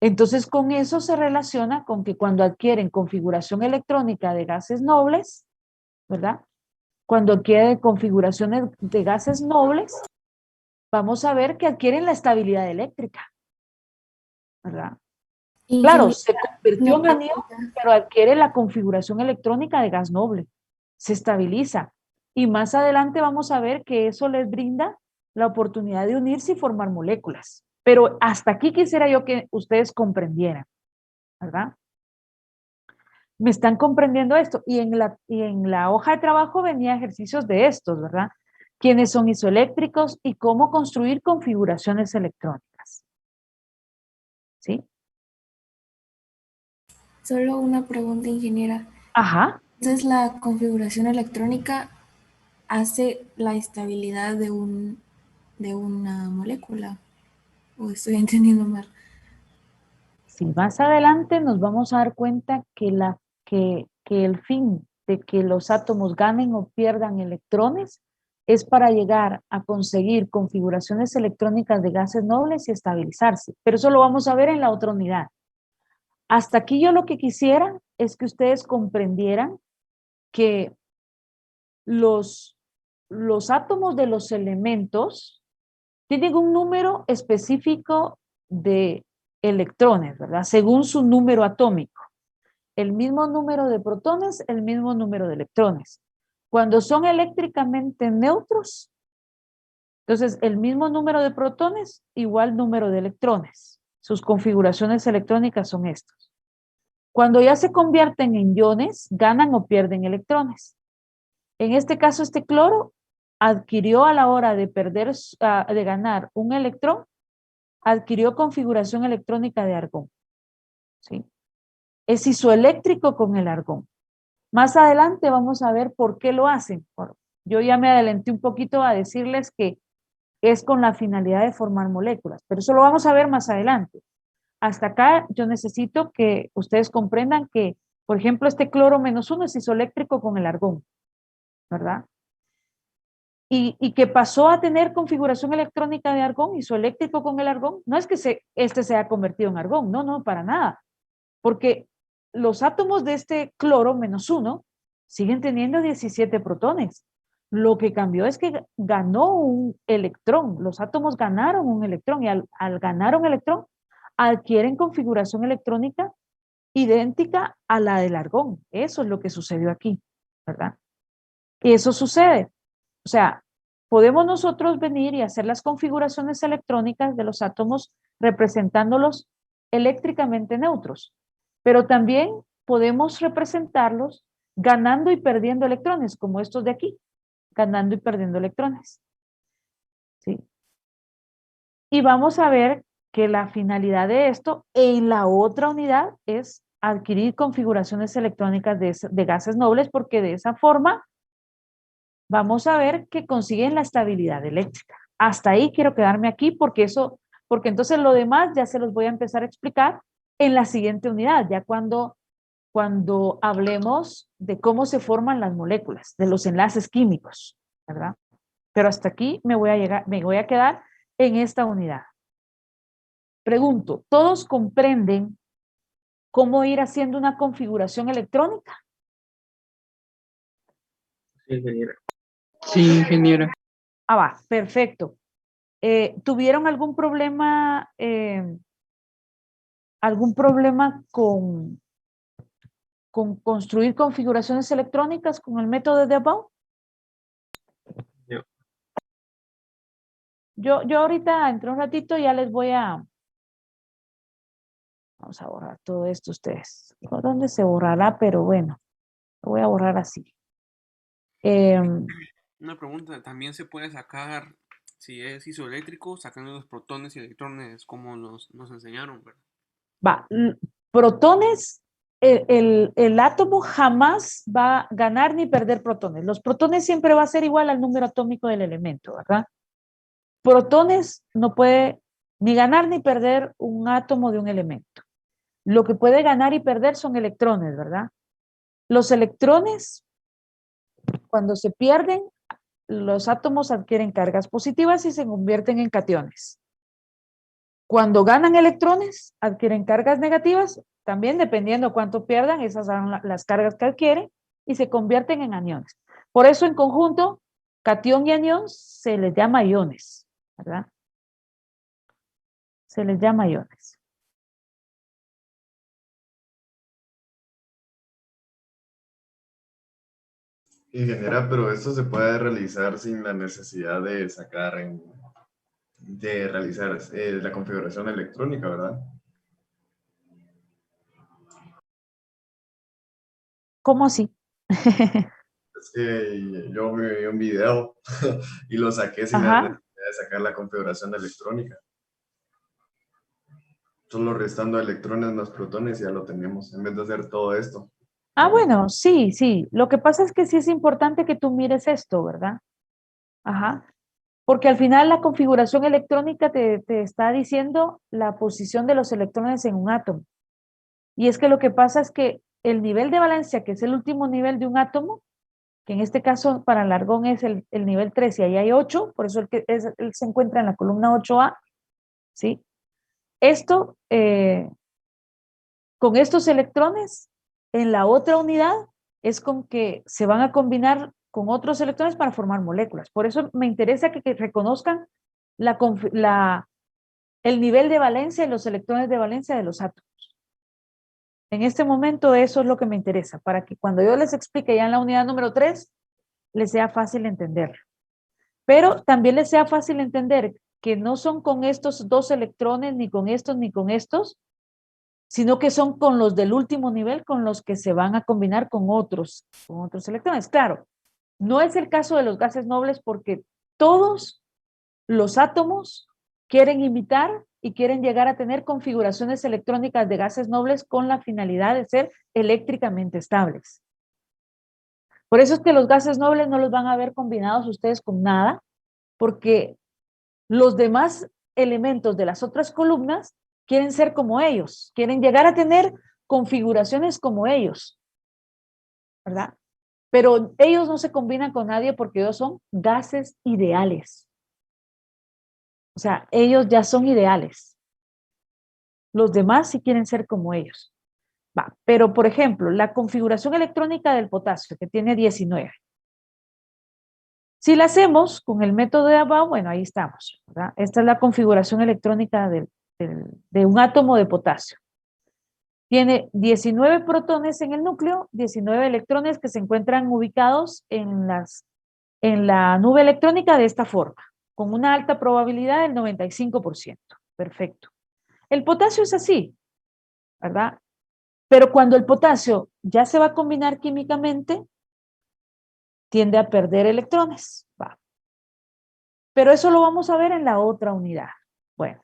Entonces con eso se relaciona con que cuando adquieren configuración electrónica de gases nobles, ¿verdad? Cuando adquieren configuraciones de gases nobles, vamos a ver que adquieren la estabilidad eléctrica, ¿verdad? Claro, Ingeniera, se convirtió una en anión, pregunta. pero adquiere la configuración electrónica de gas noble. Se estabiliza. Y más adelante vamos a ver que eso les brinda la oportunidad de unirse y formar moléculas. Pero hasta aquí quisiera yo que ustedes comprendieran, ¿verdad? Me están comprendiendo esto. Y en la hoja de trabajo venía ejercicios de estos, ¿verdad? Quiénes son isoeléctricos y cómo construir configuraciones electrónicas. ¿Sí? Solo una pregunta, ingeniera. Ajá. Entonces, la configuración electrónica hace la estabilidad de una molécula. ¿O estoy entendiendo mal? Si más adelante nos vamos a dar cuenta que el fin de que los átomos ganen o pierdan electrones es para llegar a conseguir configuraciones electrónicas de gases nobles y estabilizarse. Pero eso lo vamos a ver en la otra unidad. Hasta aquí yo lo que quisiera es que ustedes comprendieran que los átomos de los elementos tienen un número específico de electrones, ¿verdad? Según su número atómico. El mismo número de protones, el mismo número de electrones. Cuando son eléctricamente neutros, entonces el mismo número de protones, igual número de electrones. Sus configuraciones electrónicas son estos. Cuando ya se convierten en iones, ganan o pierden electrones. En este caso, este cloro adquirió a la hora de de ganar un electrón, adquirió configuración electrónica de argón. ¿Sí? Es isoeléctrico con el argón. Más adelante vamos a ver por qué lo hacen. Yo ya me adelanté un poquito a decirles que es con la finalidad de formar moléculas, pero eso lo vamos a ver más adelante. Hasta acá yo necesito que ustedes comprendan que, por ejemplo, este cloro -1 es isoeléctrico con el argón, ¿verdad? Y que pasó a tener configuración electrónica de argón, isoeléctrico con el argón. No es que este se haya convertido en argón, no, no, para nada. Porque los átomos de este cloro -1 siguen teniendo 17 protones. Lo que cambió es que ganó un electrón. Los átomos ganaron un electrón y al ganar un electrón adquieren configuración electrónica idéntica a la del argón. Eso es lo que sucedió aquí, ¿verdad? Y eso sucede. O sea, podemos nosotros venir y hacer las configuraciones electrónicas de los átomos representándolos eléctricamente neutros, pero también podemos representarlos ganando y perdiendo electrones, como estos de aquí, ganando y perdiendo electrones. ¿Sí? Y vamos a ver que la finalidad de esto en la otra unidad es adquirir configuraciones electrónicas de gases nobles, porque de esa forma vamos a ver que consiguen la estabilidad eléctrica. Hasta ahí quiero quedarme aquí porque entonces lo demás ya se los voy a empezar a explicar en la siguiente unidad, ya cuando hablemos de cómo se forman las moléculas, de los enlaces químicos, ¿verdad? Pero hasta aquí me voy a quedar en esta unidad. Pregunto, ¿todos comprenden cómo ir haciendo una configuración electrónica? Sí, ingeniera. Sí, ingeniera. Ah, va, perfecto. ¿Tuvieron algún problema con construir configuraciones electrónicas con el método de Above? No. Yo ahorita, entre un ratito, ya les voy a... Vamos a borrar todo esto ustedes. ¿Por dónde se borrará? Pero bueno, lo voy a borrar así. Una pregunta, ¿también se puede sacar, si es isoeléctrico, sacando los protones y electrones como nos enseñaron, ¿verdad? Va, protones, el átomo jamás va a ganar ni perder protones. Los protones siempre va a ser igual al número atómico del elemento, ¿verdad? Protones no puede ni ganar ni perder un átomo de un elemento. Lo que puede ganar y perder son electrones, ¿verdad? Los electrones, cuando se pierden, los átomos adquieren cargas positivas y se convierten en cationes. Cuando ganan electrones, adquieren cargas negativas, también dependiendo cuánto pierdan, esas son las cargas que adquieren y se convierten en aniones. Por eso en conjunto, catión y anión se les llama iones, ¿verdad? Se les llama iones. Ingeniera, pero esto se puede realizar sin la necesidad de realizar la configuración electrónica, ¿verdad? ¿Cómo así? Es que yo me vi un video y lo saqué sin la Ajá. necesidad de sacar la configuración electrónica. Solo restando electrones más protones y ya lo tenemos, en vez de hacer todo esto. Ah, bueno, sí, sí. Lo que pasa es que sí es importante que tú mires esto, ¿verdad? Ajá. Porque al final la configuración electrónica te está diciendo la posición de los electrones en un átomo. Y es que lo que pasa es que el nivel de valencia, que es el último nivel de un átomo, que en este caso para el argón es el nivel 3 y ahí hay 8, por eso él se encuentra en la columna 8A, ¿sí? Esto, con estos electrones, en la otra unidad, es con que se van a combinar con otros electrones para formar moléculas. Por eso me interesa que reconozcan el nivel de valencia y los electrones de valencia de los átomos. En este momento eso es lo que me interesa, para que cuando yo les explique ya en la unidad número 3, les sea fácil entender. Pero también les sea fácil entender que no son con estos dos electrones, ni con estos, sino que son con los del último nivel, con los que se van a combinar con otros electrones. Claro, no es el caso de los gases nobles porque todos los átomos quieren imitar y quieren llegar a tener configuraciones electrónicas de gases nobles con la finalidad de ser eléctricamente estables. Por eso es que los gases nobles no los van a ver combinados ustedes con nada, porque los demás elementos de las otras columnas quieren ser como ellos, quieren llegar a tener configuraciones como ellos, ¿verdad? Pero ellos no se combinan con nadie porque ellos son gases ideales. O sea, ellos ya son ideales. Los demás sí quieren ser como ellos. Va, pero por ejemplo, la configuración electrónica del potasio, que tiene 19. Si la hacemos con el método de Above, bueno, ahí estamos, ¿verdad? Esta es la configuración electrónica de un átomo de potasio. Tiene 19 protones en el núcleo, 19 electrones que se encuentran ubicados en la nube electrónica de esta forma, con una alta probabilidad del 95%. Perfecto. El potasio es así, ¿verdad? Pero cuando el potasio ya se va a combinar químicamente, tiende a perder electrones. Va. Pero eso lo vamos a ver en la otra unidad. Bueno,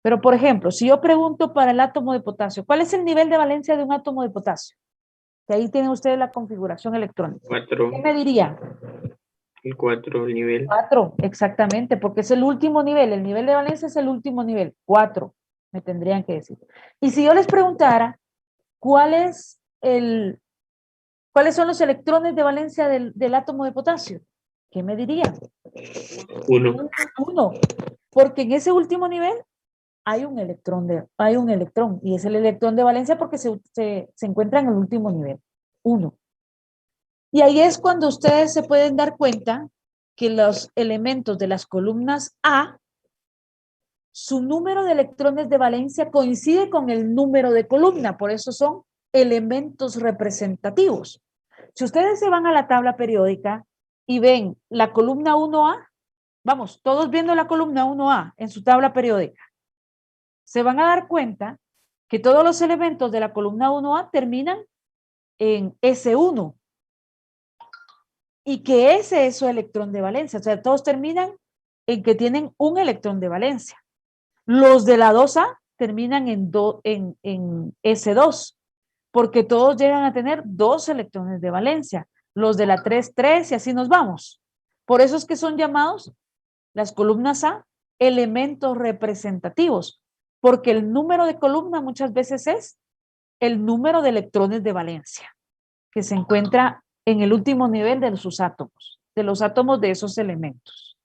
Pero, por ejemplo, si yo pregunto para el átomo de potasio, ¿cuál es el nivel de valencia de un átomo de potasio? Que ahí tienen ustedes la configuración electrónica. 4. ¿Qué me diría? El 4, el nivel. 4, exactamente, porque es el último nivel. El nivel de valencia es el último nivel. 4, me tendrían que decir. Y si yo les preguntara, ¿cuáles son los electrones de valencia del átomo de potasio? ¿Qué me dirían? 1. 1, porque en ese último nivel hay un electrón, y es el electrón de valencia porque se encuentra en el último nivel, 1. Y ahí es cuando ustedes se pueden dar cuenta que los elementos de las columnas A, su número de electrones de valencia coincide con el número de columna, por eso son elementos representativos. Si ustedes se van a la tabla periódica y ven la columna 1A, vamos, todos viendo la columna 1A en su tabla periódica, se van a dar cuenta que todos los elementos de la columna 1A terminan en S1 y que ese es su electrón de valencia. O sea, todos terminan en que tienen un electrón de valencia. Los de la 2A terminan en S2 porque todos llegan a tener 2 electrones de valencia. Los de la 3, 3 y así nos vamos. Por eso es que son llamados las columnas A elementos representativos, porque el número de columna muchas veces es el número de electrones de valencia que se encuentra en el último nivel de sus átomos, de los átomos de esos elementos.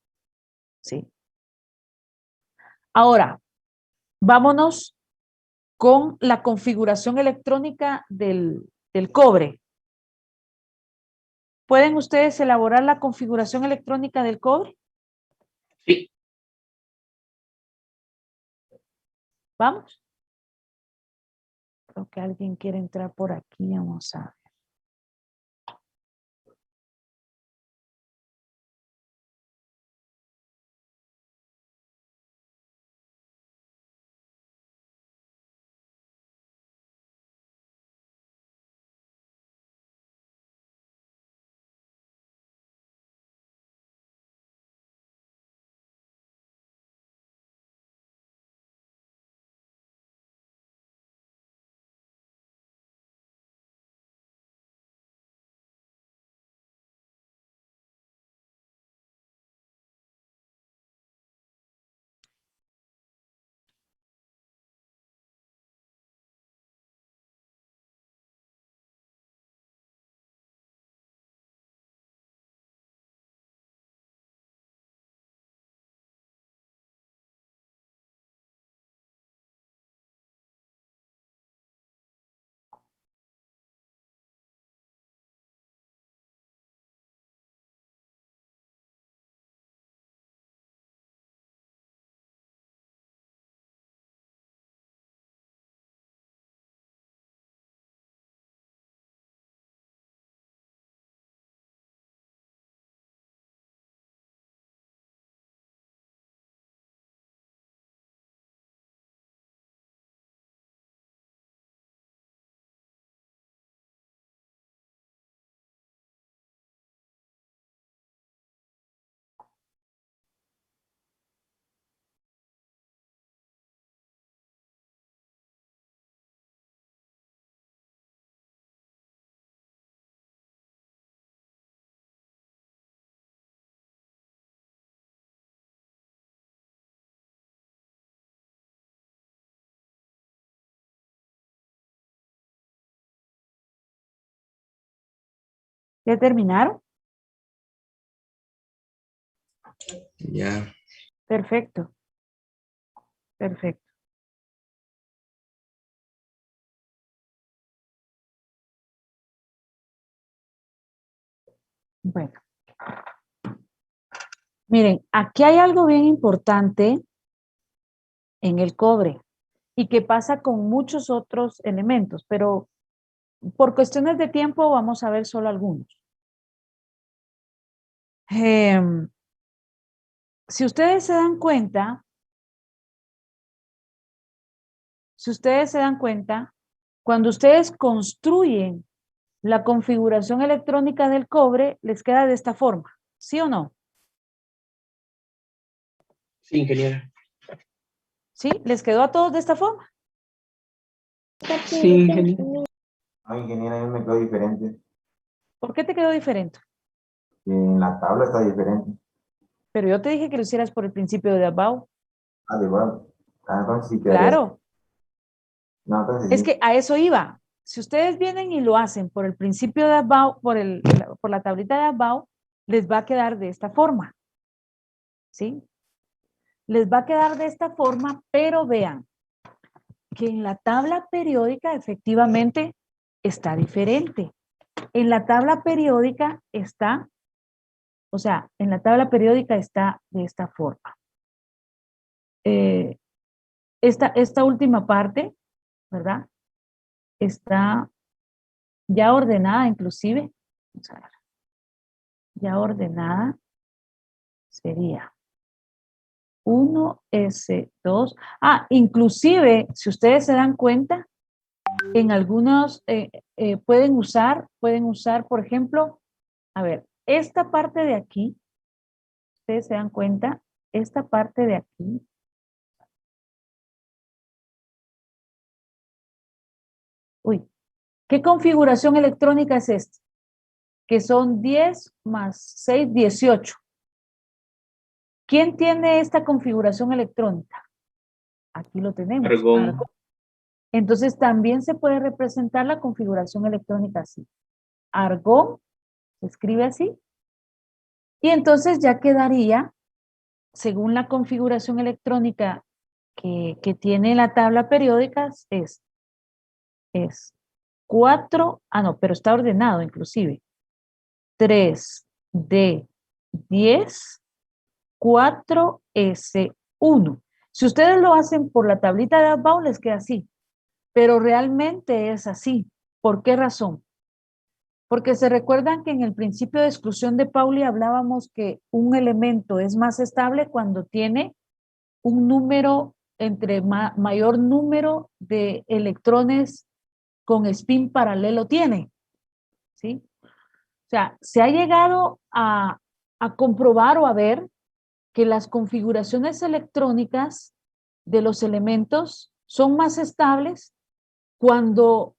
¿Sí? Ahora, vámonos con la configuración electrónica del cobre. ¿Pueden ustedes elaborar la configuración electrónica del cobre? Sí. ¿Vamos? Creo que alguien quiere entrar por aquí, vamos a ver. ¿Ya terminaron? Ya. Perfecto. Perfecto. Bueno. Miren, aquí hay algo bien importante en el cobre y que pasa con muchos otros elementos, pero por cuestiones de tiempo vamos a ver solo algunos. Si ustedes se dan cuenta, cuando ustedes construyen la configuración electrónica del cobre, les queda de esta forma, ¿sí o no? Sí, ingeniera. ¿Sí? ¿Les quedó a todos de esta forma? Sí, ingeniero. No, ingeniera, a mí me quedó diferente. ¿Por qué te quedó diferente? En la tabla está diferente. Pero yo te dije que lo hicieras por el principio de Abao. Ah, de igual. Ah, entonces sí quedaría así. Claro, No, entonces es sí. que a eso iba. Si ustedes vienen y lo hacen por el principio de Abao, por la tablita de Abao, les va a quedar de esta forma. ¿Sí? Les va a quedar de esta forma, pero vean que en la tabla periódica efectivamente está diferente. En la tabla periódica está, o sea, en la tabla periódica está de esta forma. Esta última parte, ¿verdad? Está ya ordenada inclusive. Vamos a ver. Ya ordenada sería 1S2. Ah, inclusive, si ustedes se dan cuenta, en algunos pueden usar, por ejemplo, a ver, esta parte de aquí, ustedes se dan cuenta, esta parte de aquí, uy, ¿qué configuración electrónica es esta? Que son 10 más 6, 18. ¿Quién tiene esta configuración electrónica? Aquí lo tenemos. Argón. Entonces también se puede representar la configuración electrónica así. Argón, se escribe así. Y entonces ya quedaría, según la configuración electrónica que tiene la tabla periódica, es 4, no, pero está ordenado inclusive. 3D10, 4S1. Si ustedes lo hacen por la tablita de Abao, les queda así. Pero realmente es así. ¿Por qué razón? Porque se recuerdan que en el principio de exclusión de Pauli hablábamos que un elemento es más estable cuando tiene un número, mayor número de electrones con spin paralelo tiene. ¿Sí? O sea, se ha llegado a comprobar o a ver que las configuraciones electrónicas de los elementos son más estables cuando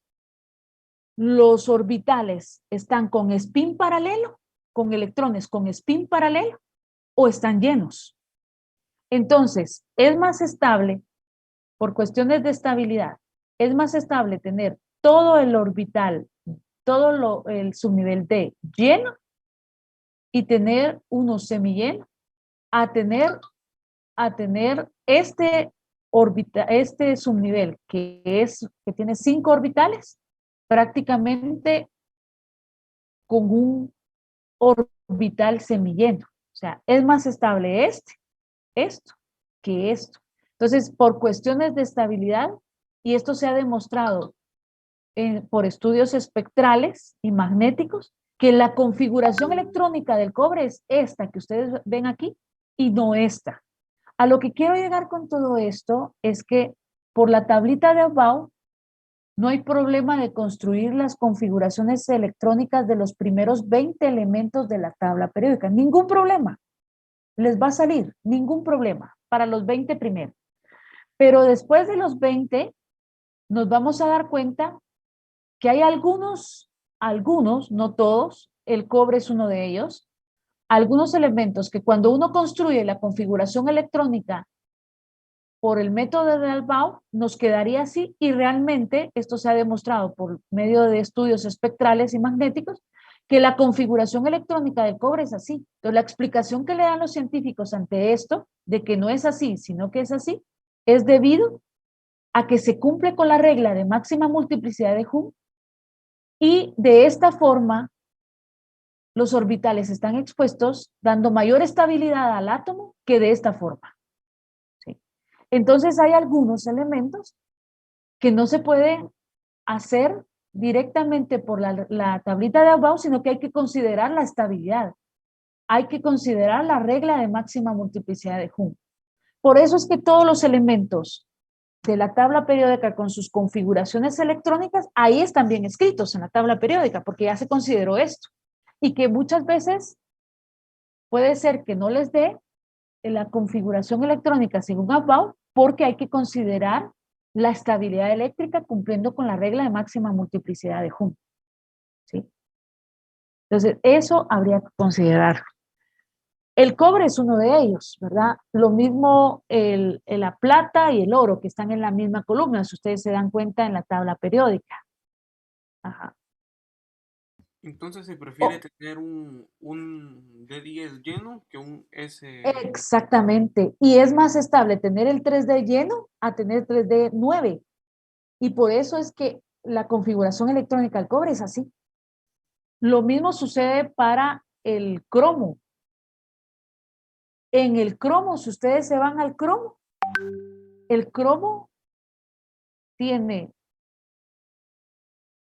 los orbitales están con spin paralelo, con electrones con spin paralelo, o están llenos. Entonces, es más estable, por cuestiones de estabilidad, es más estable tener todo el orbital, el subnivel D lleno y tener uno semilleno, a tener este subnivel que tiene 5 orbitales, prácticamente con un orbital semilleno. O sea, es más estable esto, que esto. Entonces, por cuestiones de estabilidad, y esto se ha demostrado por estudios espectrales y magnéticos, que la configuración electrónica del cobre es esta que ustedes ven aquí y no esta. A lo que quiero llegar con todo esto es que por la tablita de Abao no hay problema de construir las configuraciones electrónicas de los primeros 20 elementos de la tabla periódica. Ningún problema. Les va a salir, ningún problema para los 20 primeros. Pero después de los 20 nos vamos a dar cuenta que hay algunos, no todos, el cobre es uno de ellos, algunos elementos que cuando uno construye la configuración electrónica por el método de Abao, nos quedaría así, y realmente esto se ha demostrado por medio de estudios espectrales y magnéticos, que la configuración electrónica del cobre es así. Entonces, la explicación que le dan los científicos ante esto, de que no es así, sino que es así, es debido a que se cumple con la regla de máxima multiplicidad de Hum, y de esta forma los orbitales están expuestos, dando mayor estabilidad al átomo que de esta forma. ¿Sí? Entonces hay algunos elementos que no se pueden hacer directamente por la tablita de Abao, sino que hay que considerar la estabilidad. Hay que considerar la regla de máxima multiplicidad de Hum. Por eso es que todos los elementos de la tabla periódica con sus configuraciones electrónicas, ahí están bien escritos en la tabla periódica, porque ya se consideró esto. Y que muchas veces puede ser que no les dé la configuración electrónica según Abao, porque hay que considerar la estabilidad eléctrica cumpliendo con la regla de máxima multiplicidad de Hum. ¿Sí? Entonces, eso habría que considerar. El cobre es uno de ellos, ¿verdad? Lo mismo la plata y el oro, que están en la misma columna, si ustedes se dan cuenta en la tabla periódica. Ajá. Entonces se prefiere tener un D10 lleno que un S. Exactamente. Y es más estable tener el 3D lleno a tener 3D 9. Y por eso es que la configuración electrónica del cobre es así. Lo mismo sucede para el cromo. En el cromo, si ustedes se van al cromo, el cromo tiene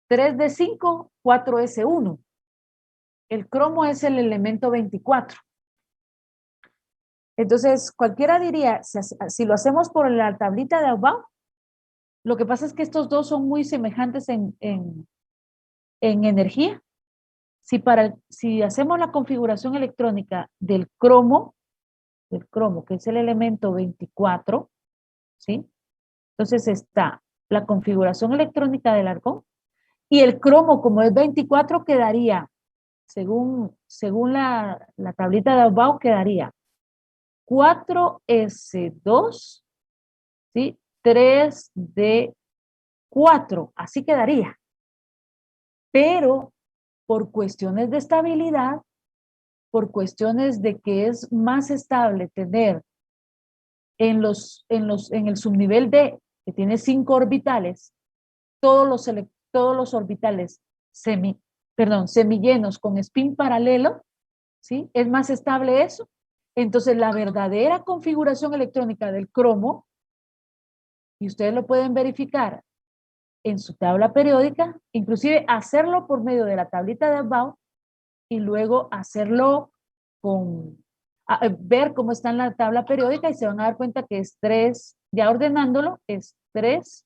3D5, 4S1. El cromo es el elemento 24. Entonces, cualquiera diría, si lo hacemos por la tablita de abajo, lo que pasa es que estos dos son muy semejantes en energía. Si hacemos la configuración electrónica del cromo, que es el elemento 24, ¿sí? Entonces está la configuración electrónica del argón y el cromo, como es 24, quedaría, según la tablita de Aufbau, quedaría 4S2, ¿sí? 3D4, así quedaría. Pero por cuestiones de estabilidad, por cuestiones de que es más estable tener en el subnivel D, que tiene 5 orbitales, todos los orbitales semillenos con spin paralelo, ¿sí? Es más estable eso. Entonces, la verdadera configuración electrónica del cromo, y ustedes lo pueden verificar en su tabla periódica, inclusive hacerlo por medio de la tablita de Aufbau y luego hacerlo ver cómo está en la tabla periódica y se van a dar cuenta que es 3, ya ordenándolo, es 3D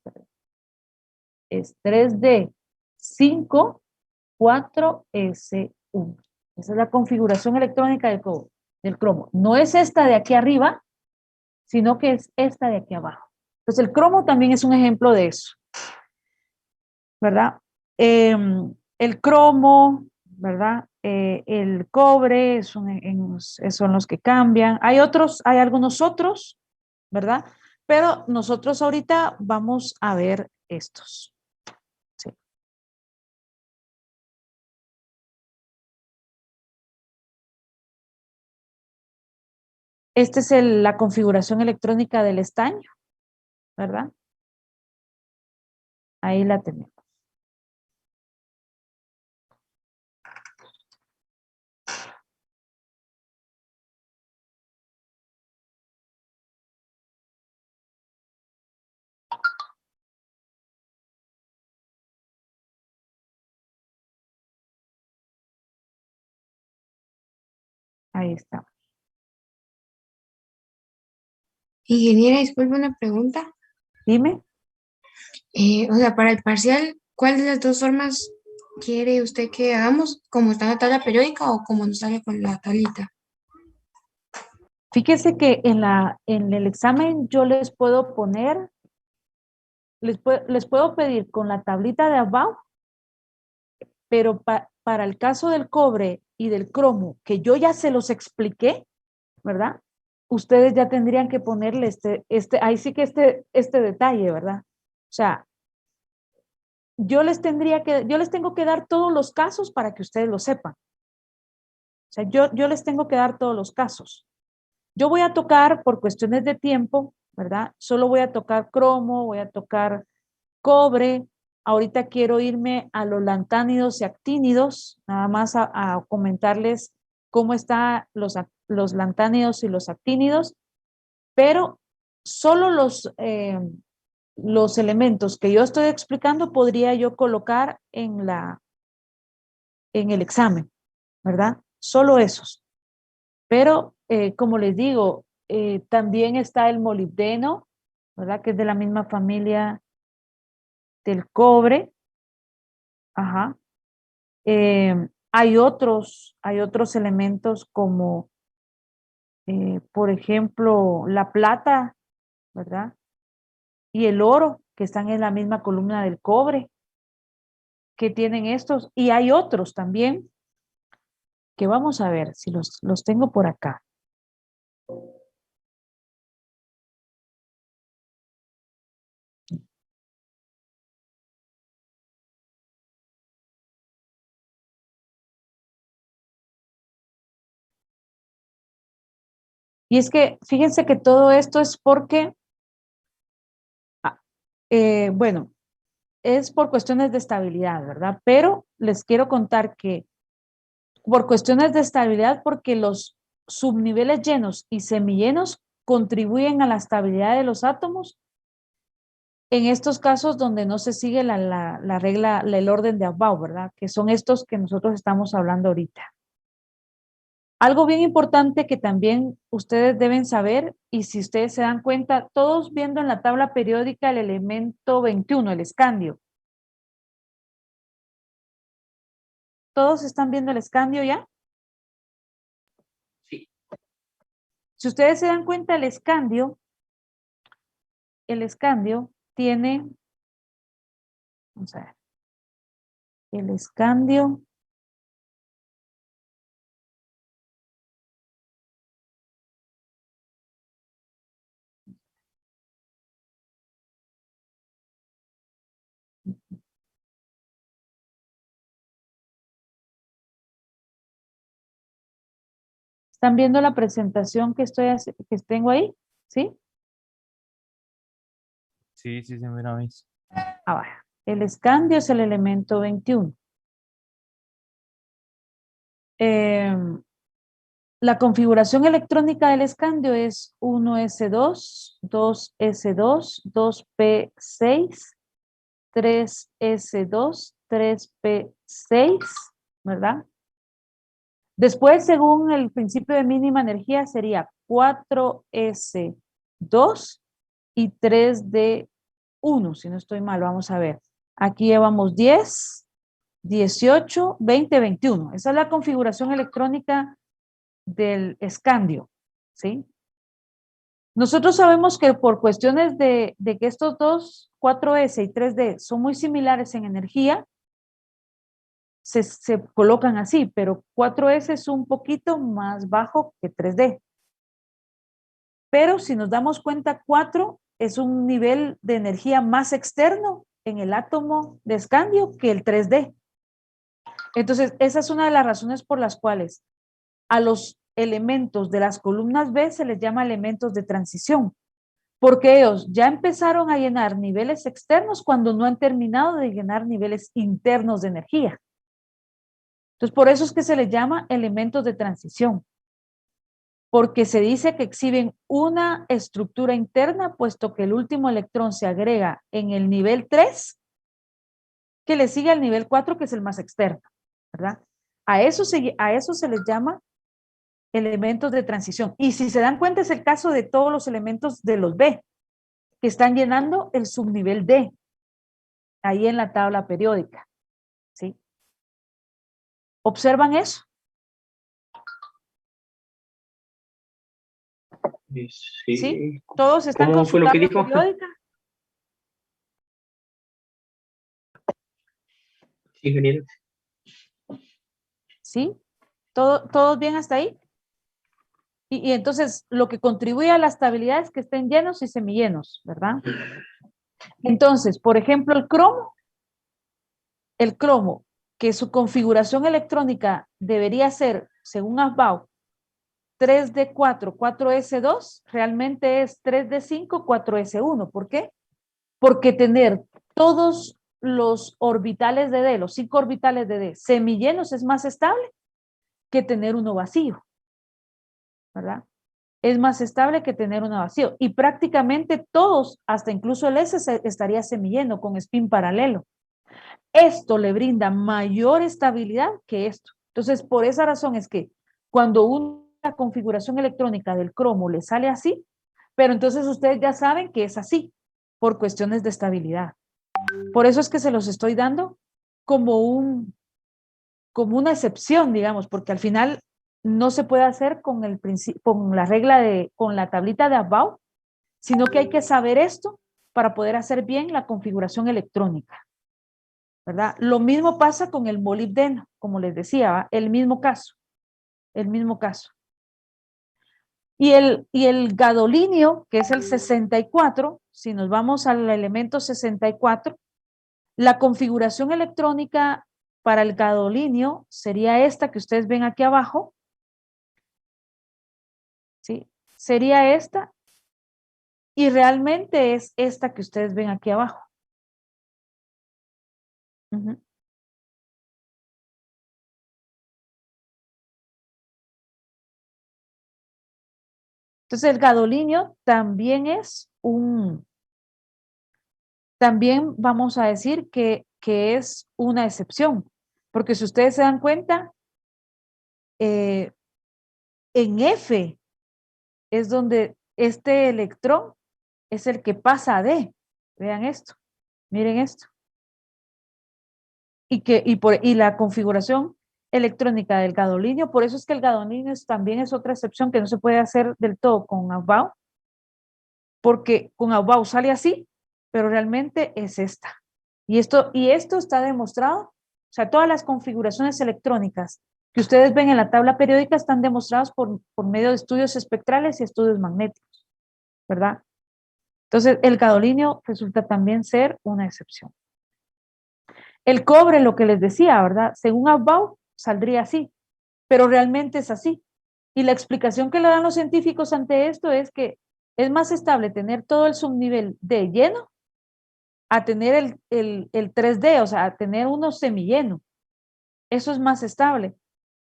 5, 4S1. Esa es la configuración electrónica del cromo. No es esta de aquí arriba, sino que es esta de aquí abajo. Entonces el cromo también es un ejemplo de eso, ¿verdad? El cromo, ¿verdad? El cobre son los que cambian. Hay algunos otros, ¿verdad? Pero nosotros ahorita vamos a ver estos. Sí. Esta es la configuración electrónica del estaño, ¿verdad? Ahí la tenemos. Ahí está. Ingeniera, disculpe una pregunta. Dime. O sea, para el parcial, ¿cuál de las dos formas quiere usted que hagamos? ¿Como está en la tabla periódica o como nos sale con la tablita? Fíjese que en el examen yo les puedo poner, les puedo pedir con la tablita de abajo, pero para el caso del cobre y del cromo, que yo ya se los expliqué, ¿verdad? Ustedes ya tendrían que ponerle ahí sí que este detalle, ¿verdad? O sea, yo les tengo que dar todos los casos para que ustedes lo sepan. O sea, yo les tengo que dar todos los casos. Yo voy a tocar por cuestiones de tiempo, ¿verdad? Solo voy a tocar cromo, voy a tocar cobre. Ahorita quiero irme a los lantánidos y actínidos, nada más a comentarles cómo están los lantánidos y los actínidos, pero solo los elementos que yo estoy explicando podría yo colocar en el examen, ¿verdad? Solo esos. Pero, como les digo, también está el molibdeno, ¿verdad? Que es de la misma familia del cobre. Ajá. Hay otros elementos como, por ejemplo, la plata ¿verdad? Y el oro, que están en la misma columna del cobre, que tienen estos, y hay otros también, que vamos a ver si los tengo por acá. Y es que, fíjense que todo esto es porque, bueno, es por cuestiones de estabilidad, ¿verdad? Pero les quiero contar que por cuestiones de estabilidad, porque los subniveles llenos y semillenos contribuyen a la estabilidad de los átomos en estos casos donde no se sigue la regla, el orden de Aufbau, ¿verdad? Que son estos que nosotros estamos hablando ahorita. Algo bien importante que también ustedes deben saber, y si ustedes se dan cuenta, todos viendo en la tabla periódica el elemento 21, el escandio. ¿Todos están viendo el escandio ya? Sí. Si ustedes se dan cuenta, el escandio tiene, vamos a ver, el escandio ¿están viendo la presentación que tengo ahí? ¿Sí? Sí, sí, se mira bien. Ahora, el escandio es el elemento 21. La configuración electrónica del escandio es 1s2, 2s2, 2p6, 3s2, 3p6, ¿verdad? Después, según el principio de mínima energía, sería 4s2 y 3d1, si no estoy mal, vamos a ver. Aquí llevamos 10, 18, 20, 21. Esa es la configuración electrónica del escandio, ¿sí? Nosotros sabemos que por cuestiones de que estos dos, 4S y 3D, son muy similares en energía, se colocan así, pero 4S es un poquito más bajo que 3D. Pero si nos damos cuenta, 4 es un nivel de energía más externo en el átomo de escandio que el 3D. Entonces, esa es una de las razones por las cuales a los elementos de las columnas B se les llama elementos de transición, porque ellos ya empezaron a llenar niveles externos cuando no han terminado de llenar niveles internos de energía. Entonces, por eso es que se les llama elementos de transición, porque se dice que exhiben una estructura interna, puesto que el último electrón se agrega en el nivel 3, que le sigue al nivel 4, que es el más externo, ¿verdad? A eso se les llama elementos de transición. Y si se dan cuenta, es el caso de todos los elementos de los B, que están llenando el subnivel D, ahí en la tabla periódica, ¿sí? ¿Observan eso? Sí. ¿Sí? ¿Todos están ¿Cómo con su fue lo que tabla dijo? periódica? Sí, ingeniero. ¿Sí? ¿Todos bien hasta ahí? Y entonces lo que contribuye a la estabilidad es que estén llenos y semillenos, ¿verdad? Entonces, por ejemplo, el cromo, que su configuración electrónica debería ser, según Aufbau, 3D4, 4S2, realmente es 3D5, 4S1. ¿Por qué? Porque tener todos los orbitales de D, los 5 orbitales de D, semillenos es más estable que tener uno vacío, ¿verdad? Es más estable que tener uno vacío. Y prácticamente todos, hasta incluso el S estaría semilleno con spin paralelo. Esto le brinda mayor estabilidad que esto. Entonces, por esa razón es que cuando una configuración electrónica del cromo le sale así, pero entonces ustedes ya saben que es así, por cuestiones de estabilidad. Por eso es que se los estoy dando como una excepción, digamos, porque al final no se puede hacer con la regla con la tablita de Aufbau, sino que hay que saber esto para poder hacer bien la configuración electrónica, ¿verdad? Lo mismo pasa con el molibdeno, como les decía, ¿va? El mismo caso, el mismo caso. Y el gadolinio, que es el 64, si nos vamos al elemento 64, la configuración electrónica para el gadolinio sería esta que ustedes ven aquí abajo, ¿sí? Sería esta, y realmente es esta que ustedes ven aquí abajo. Uh-huh. Entonces el gadolinio también es también vamos a decir que es una excepción, porque si ustedes se dan cuenta, en F es donde este electrón es el que pasa a D. Vean esto, miren esto. Y la configuración electrónica del gadolinio, por eso es que el gadolinio también es otra excepción que no se puede hacer del todo con Aufbau, porque con Aufbau sale así, pero realmente es esta. Y esto está demostrado, o sea, todas las configuraciones electrónicas que ustedes ven en la tabla periódica están demostradas por medio de estudios espectrales y estudios magnéticos, ¿verdad? Entonces, el gadolinio resulta también ser una excepción. El cobre, lo que les decía, ¿verdad? Según Aufbau, saldría así, pero realmente es así. Y la explicación que le dan los científicos ante esto es que es más estable tener todo el subnivel D lleno a tener el 3D, o sea, a tener uno semilleno. Eso es más estable.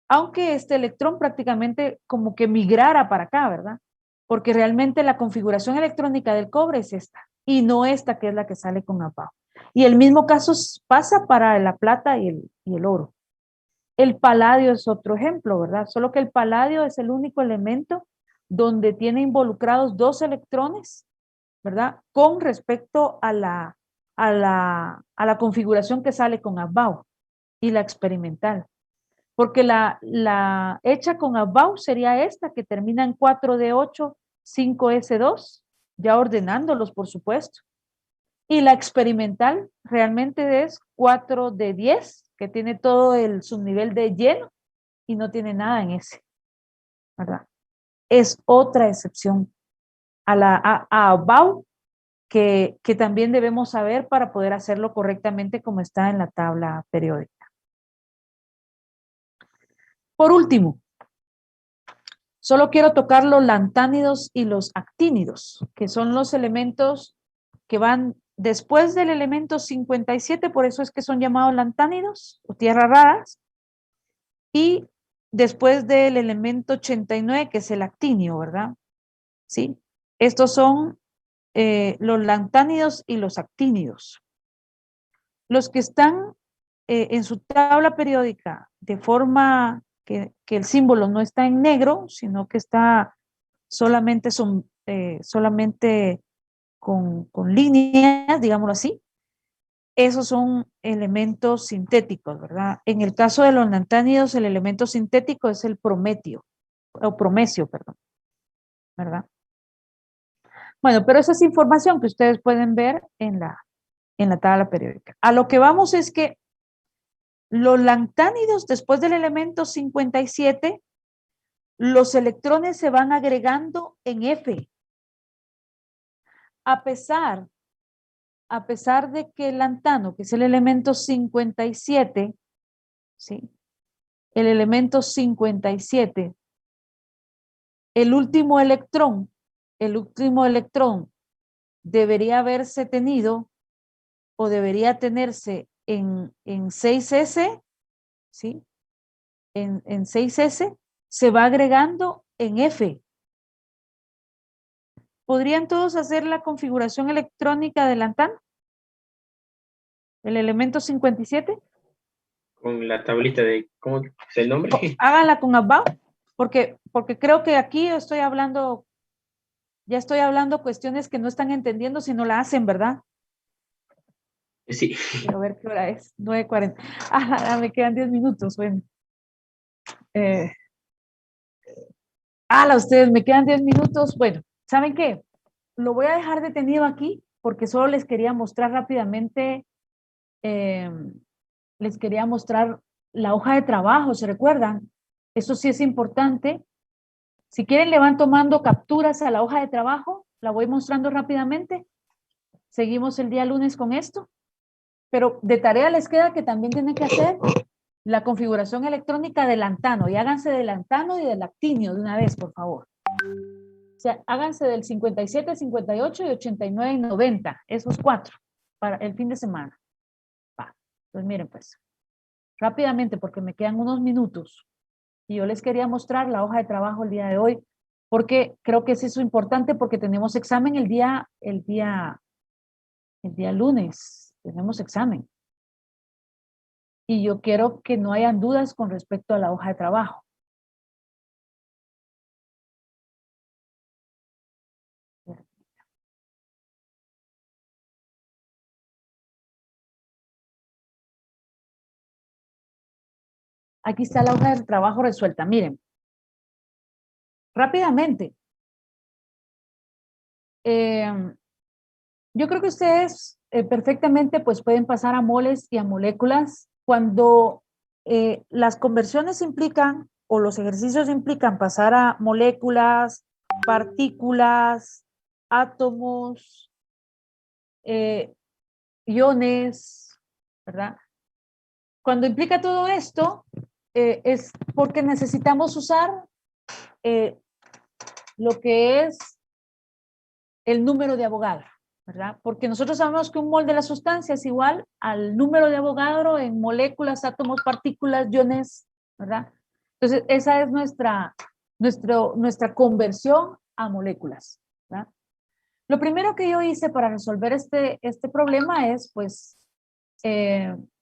Aunque este electrón prácticamente como que migrara para acá, ¿verdad? Porque realmente la configuración electrónica del cobre es esta, y no esta que es la que sale con Aufbau. Y el mismo caso pasa para la plata y el oro. El paladio es otro ejemplo, ¿verdad? Solo que el paladio es el único elemento donde tiene involucrados 2 electrones, ¿verdad? Con respecto a la configuración que sale con Aufbau y la experimental. Porque la hecha con Aufbau sería esta, que termina en 4D8, 5S2, ya ordenándolos, por supuesto. Y la experimental realmente es 4D10, que tiene todo el subnivel de lleno y no tiene nada en ese, ¿verdad? Es otra excepción a Aufbau que también debemos saber para poder hacerlo correctamente como está en la tabla periódica. Por último, solo quiero tocar los lantánidos y los actínidos, que son los elementos que van después del elemento 57, por eso es que son llamados lantánidos o tierras raras, y después del elemento 89, que es el actinio, ¿verdad? ¿Sí? Estos son los lantánidos y los actínidos. Los que están en su tabla periódica de forma que el símbolo no está en negro, sino que está solamente con líneas, digámoslo así, esos son elementos sintéticos, ¿verdad? En el caso de los lantánidos, el elemento sintético es el prometio, o promecio, perdón, ¿verdad? Bueno, pero esa es información que ustedes pueden ver en la tabla periódica. A lo que vamos es que los lantánidos, después del elemento 57, los electrones se van agregando en F. A pesar de que el lantano, que es el elemento 57, ¿sí? El elemento 57, el último electrón debería haberse tenido o debería tenerse en 6S, ¿sí? En 6S se va agregando en F. ¿Podrían todos hacer la configuración electrónica del lantano? ¿El elemento 57? Con la tablita de, ¿cómo es el nombre? Háganla con Aufbau, porque creo que aquí ya estoy hablando cuestiones que no están entendiendo si no la hacen, ¿verdad? Sí. Quiero ver qué hora es, 9:40. Me quedan 10 minutos, bueno. Ustedes me quedan 10 minutos. Bueno, ¿saben qué? lo voy a dejar detenido aquí porque solo les quería mostrar rápidamente, les quería mostrar la hoja de trabajo, ¿se recuerdan? Eso sí es importante. Si quieren, le van tomando capturas a la hoja de trabajo, la voy mostrando rápidamente. Seguimos el día lunes con esto, pero de tarea les queda que también tienen que hacer la configuración electrónica del lantano, y háganse del lantano y del actinio de una vez, por favor. O sea, háganse del 57, 58 y 89 y 90, esos 4, para el fin de semana. Va. Entonces miren pues, rápidamente porque me quedan unos minutos, y yo les quería mostrar la hoja de trabajo el día de hoy, porque creo que es eso importante, porque tenemos examen el día lunes, tenemos examen. Y yo quiero que no hayan dudas con respecto a la hoja de trabajo. Aquí está la hoja de trabajo resuelta. Miren, rápidamente. Yo creo que ustedes perfectamente pues pueden pasar a moles y a moléculas cuando las conversiones implican, o los ejercicios implican pasar a moléculas, partículas, átomos, iones, ¿verdad? Cuando implica todo esto, es porque necesitamos usar lo que es el número de Avogadro, ¿verdad? Porque nosotros sabemos que un mol de la sustancia es igual al número de Avogadro en moléculas, átomos, partículas, iones, ¿verdad? Entonces, esa es nuestra conversión a moléculas, ¿verdad? Lo primero que yo hice para resolver este problema es, pues,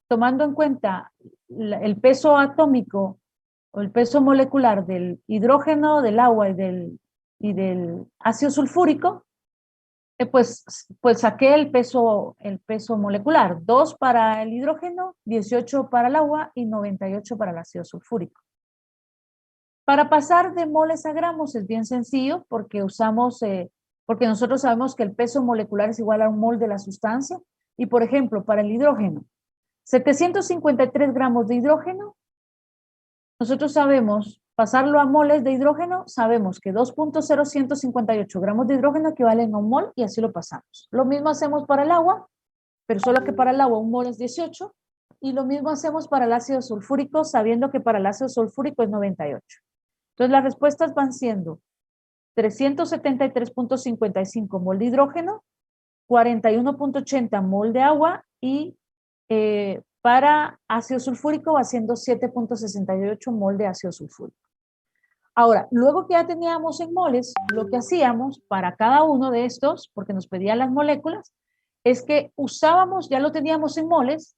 tomando en cuenta el peso atómico o el peso molecular del hidrógeno, del agua y del ácido sulfúrico, pues saqué el peso molecular, 2 para el hidrógeno, 18 para el agua y 98 para el ácido sulfúrico. Para pasar de moles a gramos es bien sencillo porque porque nosotros sabemos que el peso molecular es igual a un mol de la sustancia. Y por ejemplo, para el hidrógeno, 753 gramos de hidrógeno, nosotros sabemos, pasarlo a moles de hidrógeno, sabemos que 2.0158 gramos de hidrógeno equivalen a un mol y así lo pasamos. Lo mismo hacemos para el agua, pero solo que para el agua un mol es 18, y lo mismo hacemos para el ácido sulfúrico, sabiendo que para el ácido sulfúrico es 98. Entonces las respuestas van siendo 373.55 mol de hidrógeno, 41.80 mol de agua y para ácido sulfúrico va siendo 7.68 mol de ácido sulfúrico. Ahora, luego que ya teníamos en moles, lo que hacíamos para cada uno de estos, porque nos pedían las moléculas, es que usábamos, ya lo teníamos en moles,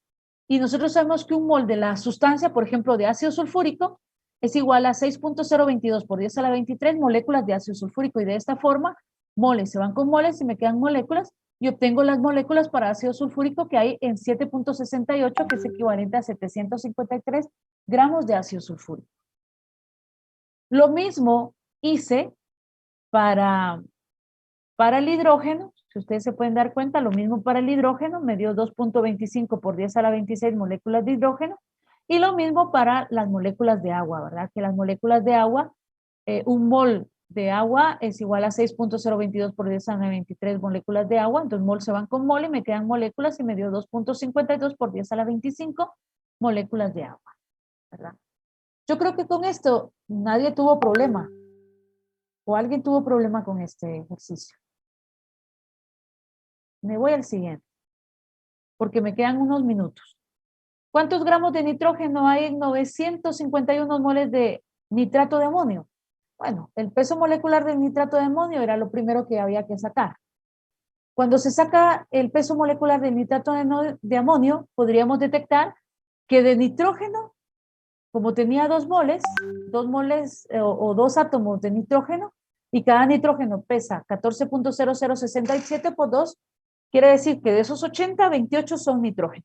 y nosotros sabemos que un mol de la sustancia, por ejemplo, de ácido sulfúrico, es igual a 6.022 por 10 a la 23 moléculas de ácido sulfúrico, y de esta forma, moles se van con moles y me quedan moléculas, y obtengo las moléculas para ácido sulfúrico que hay en 7.68, que es equivalente a 753 gramos de ácido sulfúrico. Lo mismo hice para el hidrógeno. Si ustedes se pueden dar cuenta, lo mismo para el hidrógeno, me dio 2.25 por 10 a la 26 moléculas de hidrógeno, y lo mismo para las moléculas de agua, ¿verdad? Que las moléculas de agua, un mol de agua es igual a 6.022 por 10 a la 23 moléculas de agua, entonces mol se van con mol y me quedan moléculas, y me dio 2.52 por 10 a la 25 moléculas de agua, ¿verdad? Yo creo que con esto nadie tuvo problema, o alguien tuvo problema con este ejercicio. Me voy al siguiente, porque me quedan unos minutos. ¿Cuántos gramos de nitrógeno hay en 951 moles de nitrato de amonio? Bueno, el peso molecular del nitrato de amonio era lo primero que había que sacar. Cuando se saca el peso molecular del nitrato de amonio, podríamos detectar que de nitrógeno, como tenía 2 moles o 2 átomos de nitrógeno, y cada nitrógeno pesa 14.0067 por 2, quiere decir que de esos 80, 28 son nitrógeno.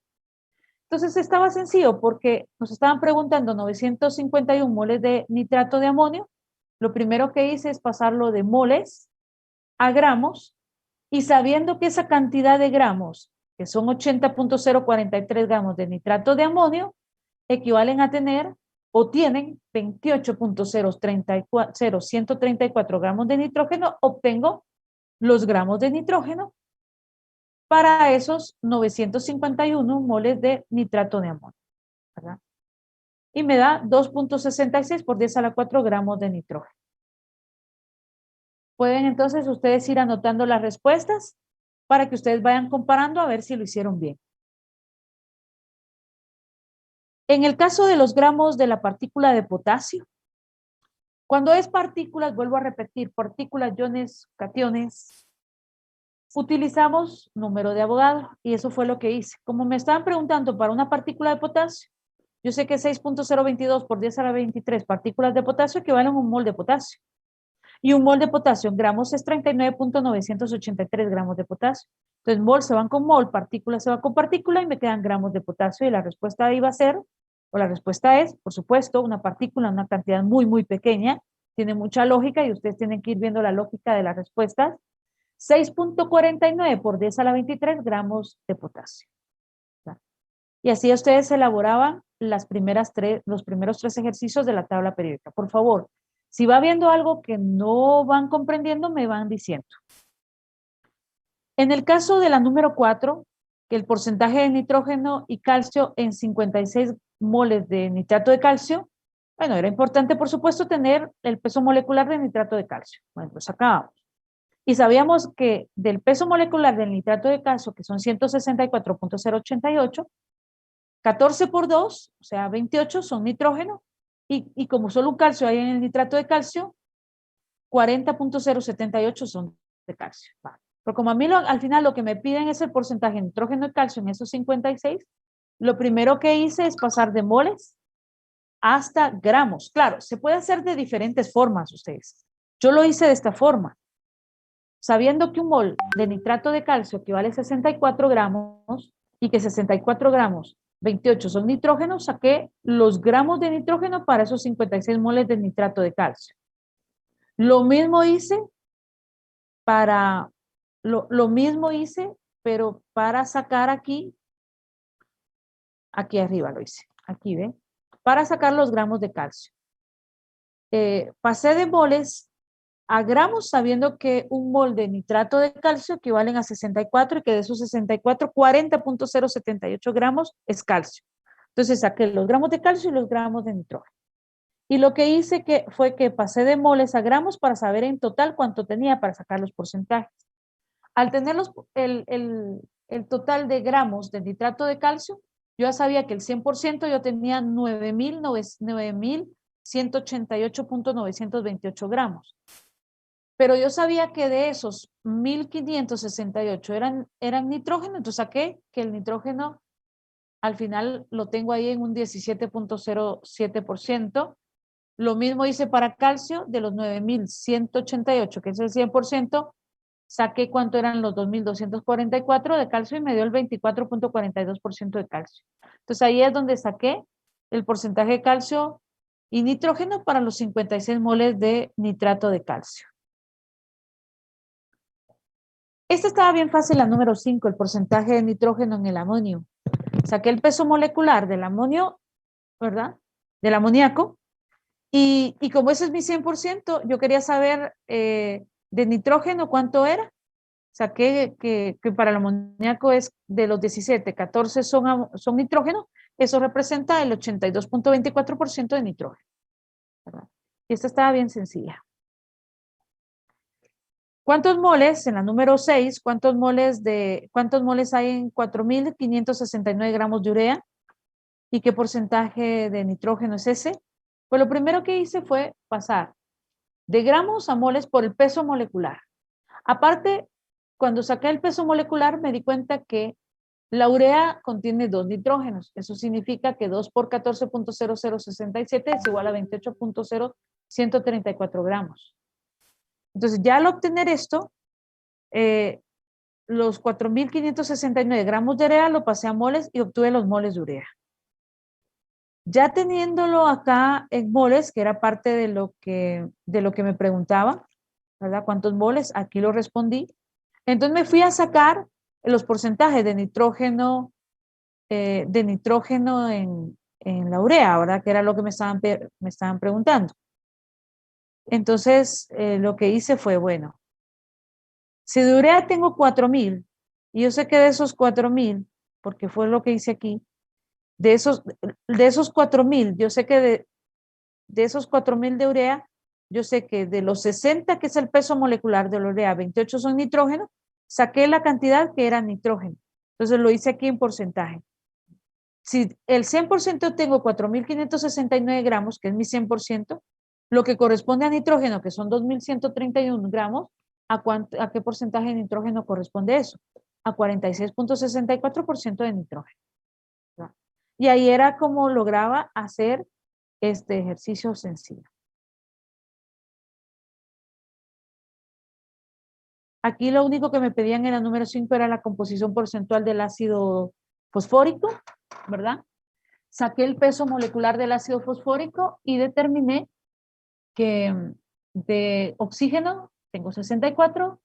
Entonces estaba sencillo porque nos estaban preguntando 951 moles de nitrato de amonio. Lo primero que hice es pasarlo de moles a gramos, Y sabiendo que esa cantidad de gramos, que son 80.043 gramos de nitrato de amonio, equivalen a tener o tienen 28.134 gramos de nitrógeno, obtengo los gramos de nitrógeno para esos 951 moles de nitrato de amonio, ¿verdad? Y me da 2.66 por 10 a la 4 gramos de nitrógeno. Pueden entonces ustedes ir anotando las respuestas para que ustedes vayan comparando a ver si lo hicieron bien. En el caso de los gramos de la partícula de potasio, cuando es partículas, vuelvo a repetir, partículas, iones, cationes, utilizamos número de Avogadro y eso fue lo que hice. Como me estaban preguntando para una partícula de potasio, yo sé que 6.022 por 10 a la 23 partículas de potasio equivalen a un mol de potasio. Y un mol de potasio en gramos es 39.983 gramos de potasio. Entonces, mol se van con mol, partícula se va con partícula y me quedan gramos de potasio y la respuesta ahí va a ser, o la respuesta es, por supuesto, una partícula, una cantidad muy, muy pequeña, tiene mucha lógica y ustedes tienen que ir viendo la lógica de las respuestas. 6.49 por 10 a la 23 gramos de potasio. Y así ustedes elaboraban los primeros 3 ejercicios de la tabla periódica. Por favor, si va viendo algo que no van comprendiendo, me van diciendo. En el caso de la número 4, que el porcentaje de nitrógeno y calcio en 56 moles de nitrato de calcio, bueno, era importante, por supuesto, tener el peso molecular de nitrato de calcio. Bueno, lo sacábamos. Y sabíamos que del peso molecular del nitrato de calcio, que son 164.088, 14 por 2, o sea, 28 son nitrógeno, y como solo un calcio hay en el nitrato de calcio, 40.078 son de calcio. Vale. Pero como a mí al final lo que me piden es el porcentaje de nitrógeno y calcio en esos 56, lo primero que hice es pasar de moles hasta gramos. Claro, se puede hacer de diferentes formas ustedes. Yo lo hice de esta forma. Sabiendo que un mol de nitrato de calcio equivale a 64 gramos y que 64 gramos, 28 son nitrógenos, saqué los gramos de nitrógeno para esos 56 moles de nitrato de calcio. Lo mismo hice pero para sacar aquí arriba lo hice, aquí ven, para sacar los gramos de calcio. Pasé de moles a gramos sabiendo que un mol de nitrato de calcio equivalen a 64 y que de esos 64, 40.078 gramos es calcio. Entonces saqué los gramos de calcio y los gramos de nitrógeno. Y lo que hice fue que pasé de moles a gramos para saber en total cuánto tenía para sacar los porcentajes. Al tener el total de gramos de nitrato de calcio, yo ya sabía que el 100% yo tenía 9.188.928 gramos. Pero yo sabía que de esos 1.568 eran nitrógeno, entonces saqué que el nitrógeno al final lo tengo ahí en un 17.07%. Lo mismo hice para calcio, de los 9.188, que es el 100%, saqué cuánto eran los 2.244 de calcio y me dio el 24.42% de calcio. Entonces ahí es donde saqué el porcentaje de calcio y nitrógeno para los 56 moles de nitrato de calcio. Esta estaba bien fácil, la número 5, el porcentaje de nitrógeno en el amonio. Saqué el peso molecular del amonio, ¿verdad? Del amoníaco. Y como ese es mi 100%, yo quería saber de nitrógeno cuánto era. Saqué que para el amoníaco es de los 17, 14 son nitrógeno. Eso representa el 82.24% de nitrógeno, ¿verdad? Y esta estaba bien sencilla. ¿Cuántos moles, en la número 6, cuántos moles hay en 4.569 gramos de urea? ¿Y qué porcentaje de nitrógeno es ese? Pues lo primero que hice fue pasar de gramos a moles por el peso molecular. Aparte, cuando saqué el peso molecular me di cuenta que la urea contiene 2 nitrógenos. Eso significa que 2 por 14.0067 es igual a 28.0134 gramos. Entonces, ya al obtener esto, los 4.569 gramos de urea lo pasé a moles y obtuve los moles de urea. Ya teniéndolo acá en moles, que era parte de lo que me preguntaba, ¿verdad? ¿Cuántos moles? Aquí lo respondí. Entonces me fui a sacar los porcentajes de nitrógeno en la urea, ¿verdad? Que era lo que me estaban preguntando. Entonces, lo que hice fue, bueno, si de urea tengo 4,000, y yo sé que de esos 4,000, porque fue lo que hice aquí, de esos 4,000, yo sé que de esos 4,000 de urea, yo sé que de los 60, que es el peso molecular de la urea, 28 son nitrógeno, saqué la cantidad que era nitrógeno. Entonces lo hice aquí en porcentaje. Si el 100% tengo 4,569 gramos, que es mi 100%, lo que corresponde a nitrógeno, que son 2,131 gramos, ¿a qué porcentaje de nitrógeno corresponde eso? A 46,64% de nitrógeno. ¿No? Y ahí era como lograba hacer este ejercicio sencillo. Aquí lo único que me pedían en el número 5 era la composición porcentual del ácido fosfórico, ¿verdad? Saqué el peso molecular del ácido fosfórico y determiné que de oxígeno tengo 64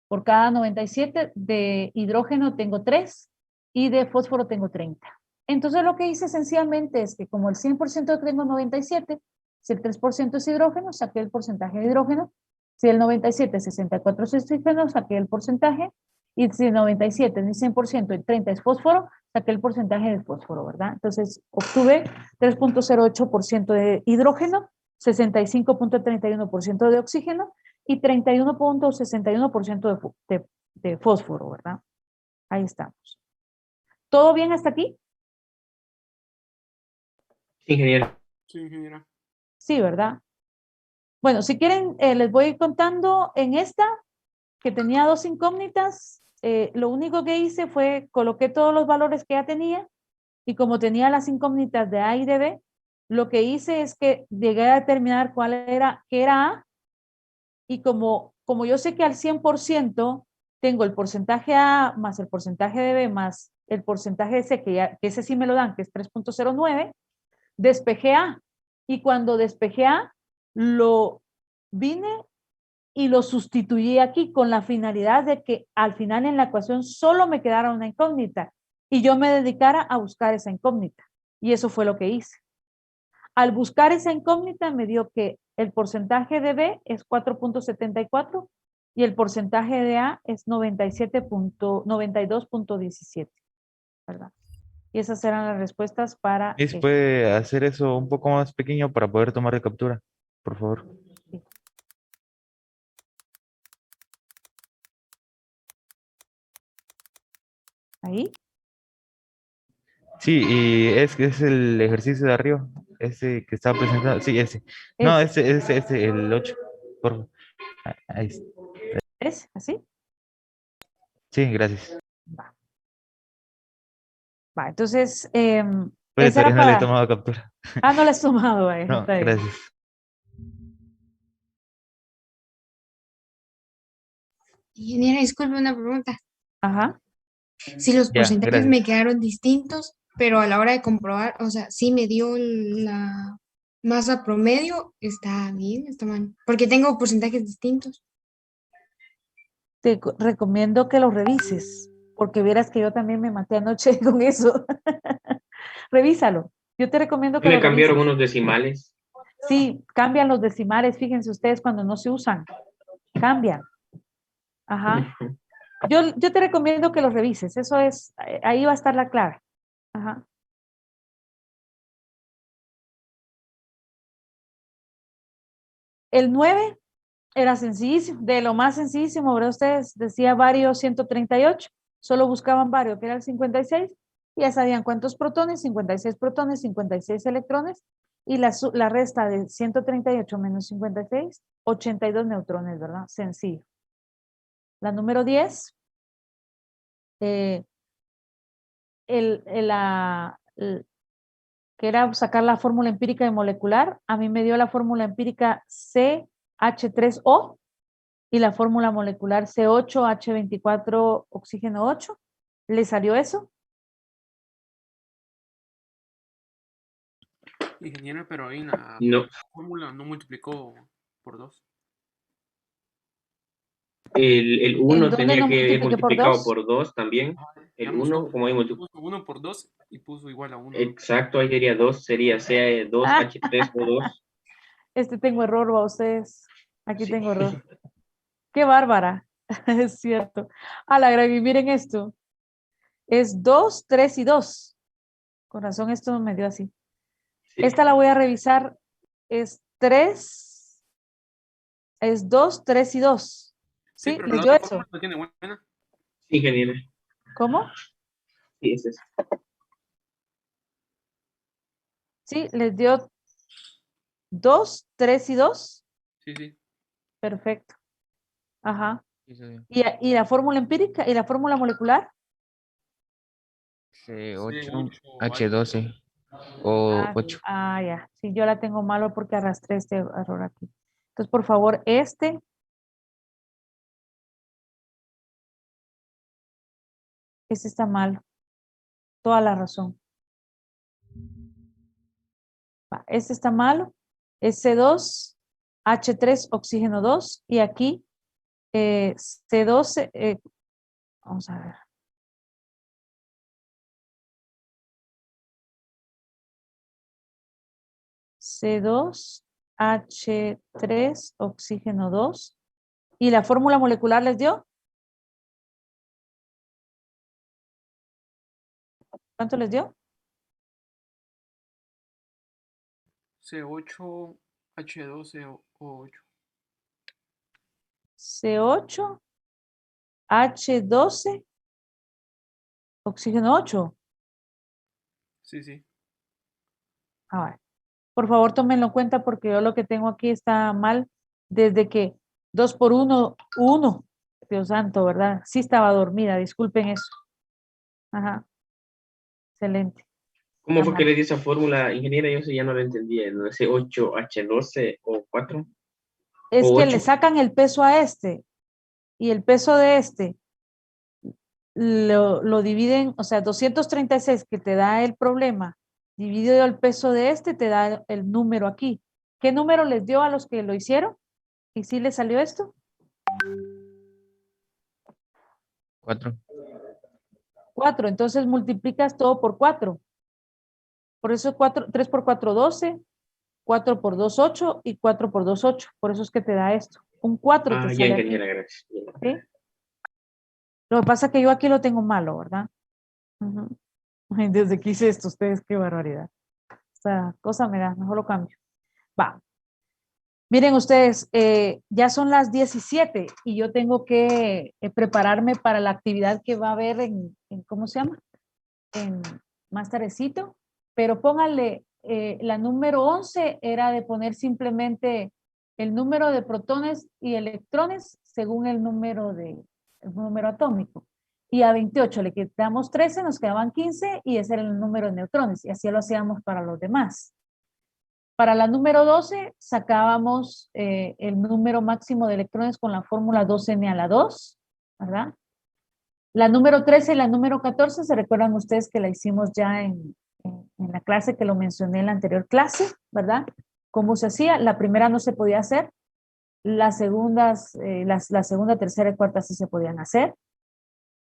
por cada 97, de hidrógeno tengo 3 y de fósforo tengo 30. Entonces lo que hice esencialmente es que como el 100% tengo 97, si el 3% es hidrógeno, saqué el porcentaje de hidrógeno. Si el 97 es 64 es oxígeno, saqué el porcentaje. Y si el 97 es mi 100% y 30 es fósforo, saqué el porcentaje de fósforo, ¿verdad? Entonces obtuve 3,08% de hidrógeno, 65,31% de oxígeno y 31,61% de fósforo, ¿verdad? Ahí estamos. ¿Todo bien hasta aquí? Ingeniero. Sí, ingeniera. Sí, ¿verdad? Bueno, si quieren, les voy a ir contando en esta, que tenía 2 incógnitas. Lo único que hice fue coloqué todos los valores que ya tenía y como tenía las incógnitas de A y de B, lo que hice es que llegué a determinar qué era A, y como yo sé que al 100% tengo el porcentaje A más el porcentaje de B más el porcentaje de C, que ese sí me lo dan, que es 3,09, despejé A. Y cuando despejé A, lo vine y lo sustituí aquí con la finalidad de que al final en la ecuación solo me quedara una incógnita y yo me dedicara a buscar esa incógnita. Y eso fue lo que hice. Al buscar esa incógnita me dio que el porcentaje de B es 4,74 y el porcentaje de A es 92,17, ¿verdad? Y esas eran las respuestas para... ¿Puede hacer eso un poco más pequeño para poder tomar de captura? Por favor. Sí. ¿Ahí? Sí, y es el ejercicio de arriba, ese que estaba presentado. Sí, ese. No, ese, el 8. Por favor. Ahí está. ¿Es así? Sí, gracias. Va, entonces, Puede esa era todavía no le he para... tomado captura. Ah, no la has tomado, No, está bien. gracias. Ingeniera, disculpe una pregunta. Ajá. Si los Ya, porcentajes me gracias. quedaron distintos, pero a la hora de comprobar, o sea, sí me dio la masa promedio, ¿está bien? ¿Está mal? Porque tengo porcentajes distintos. Te recomiendo que lo revises, porque vieras que yo también me maté anoche con eso. Revísalo. Yo te recomiendo que Le lo cambiaron revises. unos decimales. Sí, cambian los decimales, fíjense ustedes cuando no se usan. Cambian. Ajá. Yo te recomiendo que lo revises. Eso es, ahí va a estar la clave. Ajá. El 9 era sencillísimo, de lo más sencillísimo, ¿verdad? Ustedes decía vario 138, solo buscaban vario, que era el 56, y ya sabían cuántos protones, 56 protones, 56 electrones, y la resta de 138 menos 56, 82 neutrones, ¿verdad? Sencillo. La número 10, eh, que era sacar la fórmula empírica de molecular, a mí me dio la fórmula empírica CH3O, y la fórmula molecular C8H24 oxígeno 8. ¿Le salió eso? Ingeniera, pero ahí en la No. fórmula no multiplicó por 2. El ¿En 1 dónde tenía lo que ir multipliqué por multiplicado 2? por 2 también. El Digamos, 1, como hay puso 1 por 2 y puso igual a 1. exacto, ahí sería 2, sería sea 2 Ah, H3O2. tengo error, va ustedes. Aquí Sí. tengo error. Qué bárbara. Es cierto. A la gran, y miren esto. Es 2, 3 y 2. Con razón, esto me dio así. Sí. Esta la voy a revisar. Es 3, es 2, 3 y 2. Sí, ¿Sí? pero ¿Les la dio otra eso? fórmula no tiene buena. Sí, ingeniero. ¿Cómo? Sí, es eso. Sí, les dio 2, 3 y 2. Sí, sí. Perfecto. Ajá. Sí, está bien. ¿Y la fórmula empírica y la fórmula molecular? C8, C8, H12 o 8. Ya. Sí, yo la tengo malo porque arrastré este error aquí. Entonces, por favor, este está malo. Toda la razón. Este está malo. Es C2, H3, oxígeno 2. Y aquí C12, vamos a ver. C2, H3, oxígeno 2. ¿Y la fórmula molecular les dio? ¿Cuánto les dio? C8, H12 o 8. C8, H12, oxígeno 8. Sí, sí. A ver. Por favor, tómenlo en cuenta porque yo lo que tengo aquí está mal desde que 2 por 1, 1. Dios santo, ¿verdad? Sí estaba dormida, disculpen eso. Ajá, excelente. ¿Cómo Está fue que mal. le di esa fórmula, ingeniera? Yo eso ya no lo entendía. ¿No es 8H12 o 4 Es o que le 8? sacan el peso a este y el peso de este lo dividen, o sea, 236 que te da el problema, dividido el peso de este, te da el número aquí. ¿Qué número les dio a los que lo hicieron? ¿Y si les salió esto? 4. 4. Entonces multiplicas todo por 4. Por eso 3 por 4, 12. 4 por 2, 8. Y 4 por 2, 8. Por eso es que te da esto. Un 4 te Ya, sale aquí. ingeniera, gracias. ¿Sí? Lo que pasa es que yo aquí lo tengo malo, ¿verdad? Ujú. Ay, desde que hice esto, ustedes, qué barbaridad. Esta cosa me da, mejor lo cambio. Va. Miren ustedes, ya son las 17 y yo tengo que prepararme para la actividad que va a haber ¿cómo se llama? En más tardecito, pero pónganle, la número 11 era de poner simplemente el número de protones y electrones según el número atómico. Y a 28 le quitamos 13, nos quedaban 15 y ese era el número de neutrones y así lo hacíamos para los demás. Para la número 12 sacábamos el número máximo de electrones con la fórmula 2n a la 2, ¿verdad? La número 13 y la número 14, se recuerdan ustedes que la hicimos ya en la clase que lo mencioné en la anterior clase, ¿verdad? ¿Cómo se hacía? La primera no se podía hacer, las segundas, la segunda, tercera y cuarta sí se podían hacer.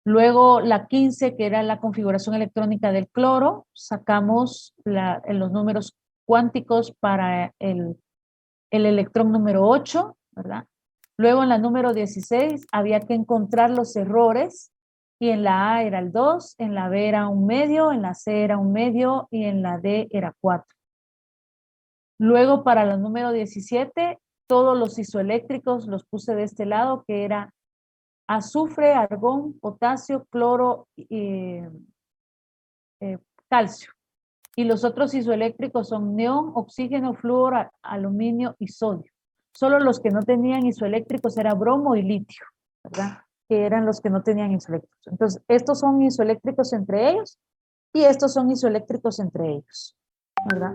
Luego la 15, que era la configuración electrónica del cloro, sacamos los números cuánticos para el electrón número 8, ¿verdad? Luego en la número 16 había que encontrar los errores y en la A era el 2, en la B era 1 medio, en la C era 1 medio y en la D era 4. Luego para la número 17, todos los isoeléctricos los puse de este lado, que era azufre, argón, potasio, cloro, calcio. Y los otros isoeléctricos son neón, oxígeno, flúor, aluminio y sodio. Solo los que no tenían isoeléctricos era bromo y litio, ¿verdad? Que eran los que no tenían isoeléctricos. Entonces, estos son isoeléctricos entre ellos y estos son isoeléctricos entre ellos, ¿verdad?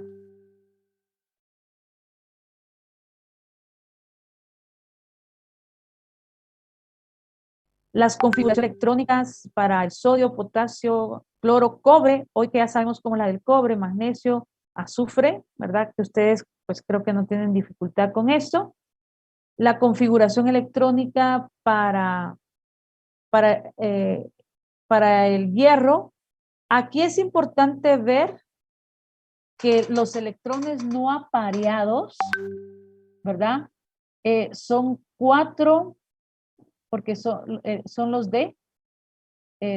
Las configuraciones electrónicas para el sodio, potasio, cloro, cobre, hoy que ya sabemos cómo la del cobre, magnesio, azufre, ¿verdad? Que ustedes pues creo que no tienen dificultad con esto. la configuración electrónica para, para el hierro. Aquí es importante ver que los electrones no apareados, ¿verdad? Son 4, porque son los D,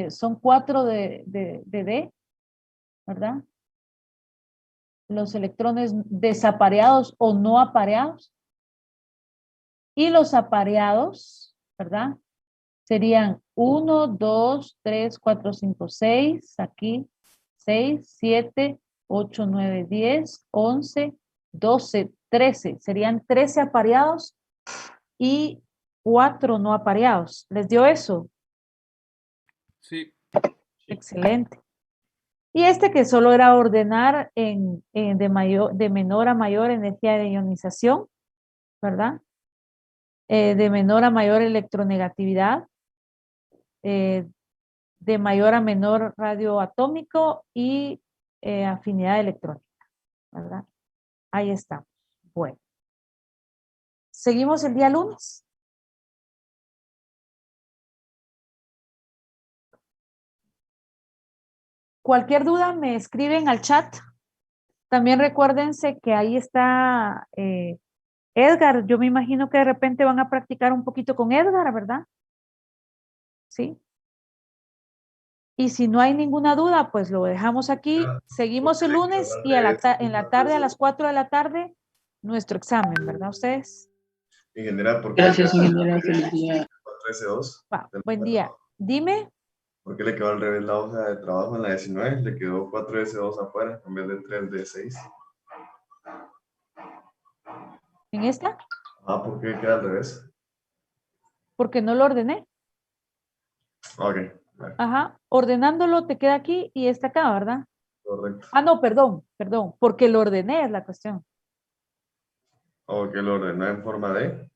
son 4 de D, ¿verdad? Los electrones desapareados o no apareados. Y los apareados, ¿verdad? Serían 1, 2, 3, 4, 5, 6, aquí, 6, 7, 8, 9, 10, 11, 12, 13. Serían 13 apareados y 4 no apareados. ¿Les dio eso? Sí. Excelente. Y este que solo era ordenar de menor a mayor energía de ionización, ¿verdad? De menor a mayor electronegatividad, de mayor a menor radio atómico y afinidad electrónica, ¿verdad? Ahí estamos. Bueno. Seguimos el día lunes. Cualquier duda me escriben al chat. También recuérdense que ahí está Edgar. Yo me imagino que de repente van a practicar un poquito con Edgar, ¿verdad? Sí. Y si no hay ninguna duda, pues lo dejamos aquí. Seguimos el lunes y en la tarde, a las 4 de la tarde, nuestro examen, ¿verdad ustedes? Ingeniera, ¿por qué? Gracias, ingeniera. Feliz día. 4S2. Buen día. Dime. ¿Por qué le quedó al revés la hoja de trabajo en la 19? Le quedó 4S2 afuera en vez de 3D6. ¿En esta? Ah, ¿por qué queda al revés? Porque no lo ordené. Ok. Vale. Ajá. Ordenándolo te queda aquí y está acá, ¿verdad? Correcto. Ah, no, perdón. Porque lo ordené es la cuestión. O que lo ordenó en forma de,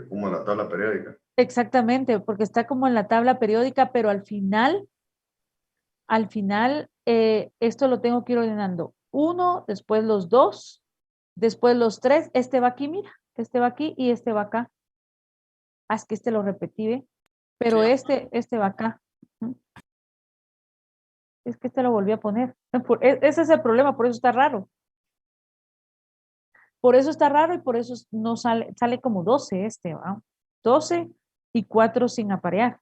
como la tabla periódica. Exactamente, porque está como en la tabla periódica, pero al final, esto lo tengo que ir ordenando. 1, después los 2, después los 3. Este va aquí, mira. Este va aquí y este va acá. Haz que este lo repetí, ¿ve? Pero Sí. este va acá. Es que este lo volví a poner. Ese es el problema, por eso está raro. Por eso está raro y por eso no sale como 12 este, ¿va? 12 y 4 sin aparear.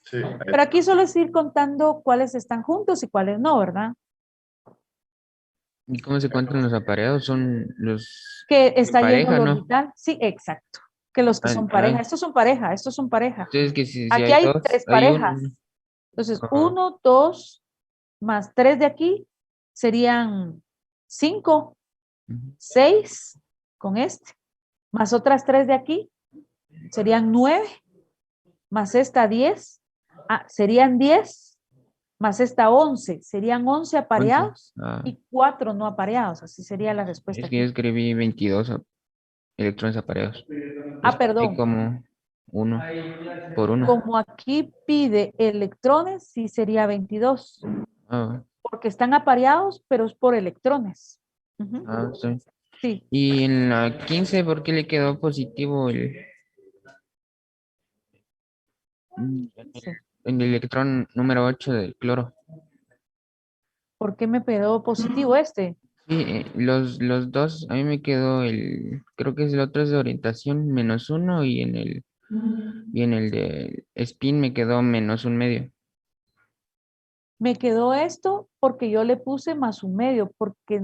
Sí. Pero aquí solo es ir contando cuáles están juntos y cuáles no, ¿verdad? ¿Y cómo se cuentan los apareados? Son los Que está yendo pareja, al ¿no? orbital. Sí, exacto. Que los que son pareja. Estos son pareja, estos son pareja. Entonces que si Aquí hay hay dos, 3 hay parejas. uno. Entonces, Ajá. 1, 2, más 3 de aquí serían 5, 6 con este. Más otras 3 de aquí serían 9, más esta 10. Serían 10, más esta 11. Serían 11 apareados y 4 no apareados. Así sería la respuesta Es que aquí. yo escribí 22 electrones apareados. Perdón. Hay como uno por uno. Como aquí pide electrones, sí sería 22. Porque están apareados, pero es por electrones. Sí. Sí. Y en la 15, ¿por qué le quedó positivo en el electrón número 8 del cloro? ¿Por qué me quedó positivo este? Sí, los dos, a mí me quedó creo que es el otro es de orientación -1 y en el de spin me quedó -1/2. Me quedó esto porque yo le puse +1/2, porque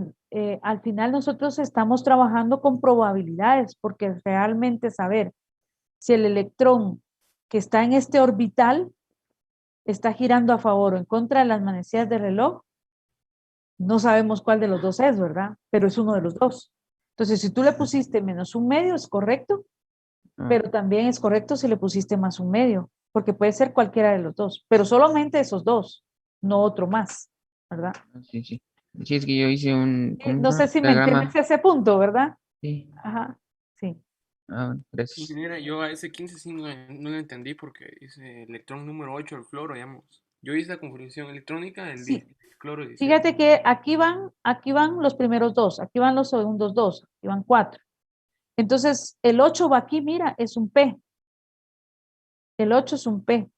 al final nosotros estamos trabajando con probabilidades, porque realmente saber si el electrón que está en este orbital está girando a favor o en contra de las manecillas del reloj, no sabemos cuál de los dos es, ¿verdad? Pero es uno de los dos. Entonces, si tú le pusiste -1/2, es correcto, pero también es correcto si le pusiste +1/2, porque puede ser cualquiera de los dos, pero solamente esos dos, no otro más, ¿verdad? Sí, sí. Sí, es que yo hice un No sé si me entiendes ese punto, ¿verdad? Sí. Ajá, sí. Gracias. Ingeniera, yo a ese 15 sí no lo entendí porque dice electrón número 8 del cloro, digamos. Yo hice la configuración electrónica, el Sí. cloro 17. Fíjate que aquí van los primeros dos, aquí van los segundos dos, aquí van 4. Entonces, el 8 va aquí, mira, es un P. El 8 es un P.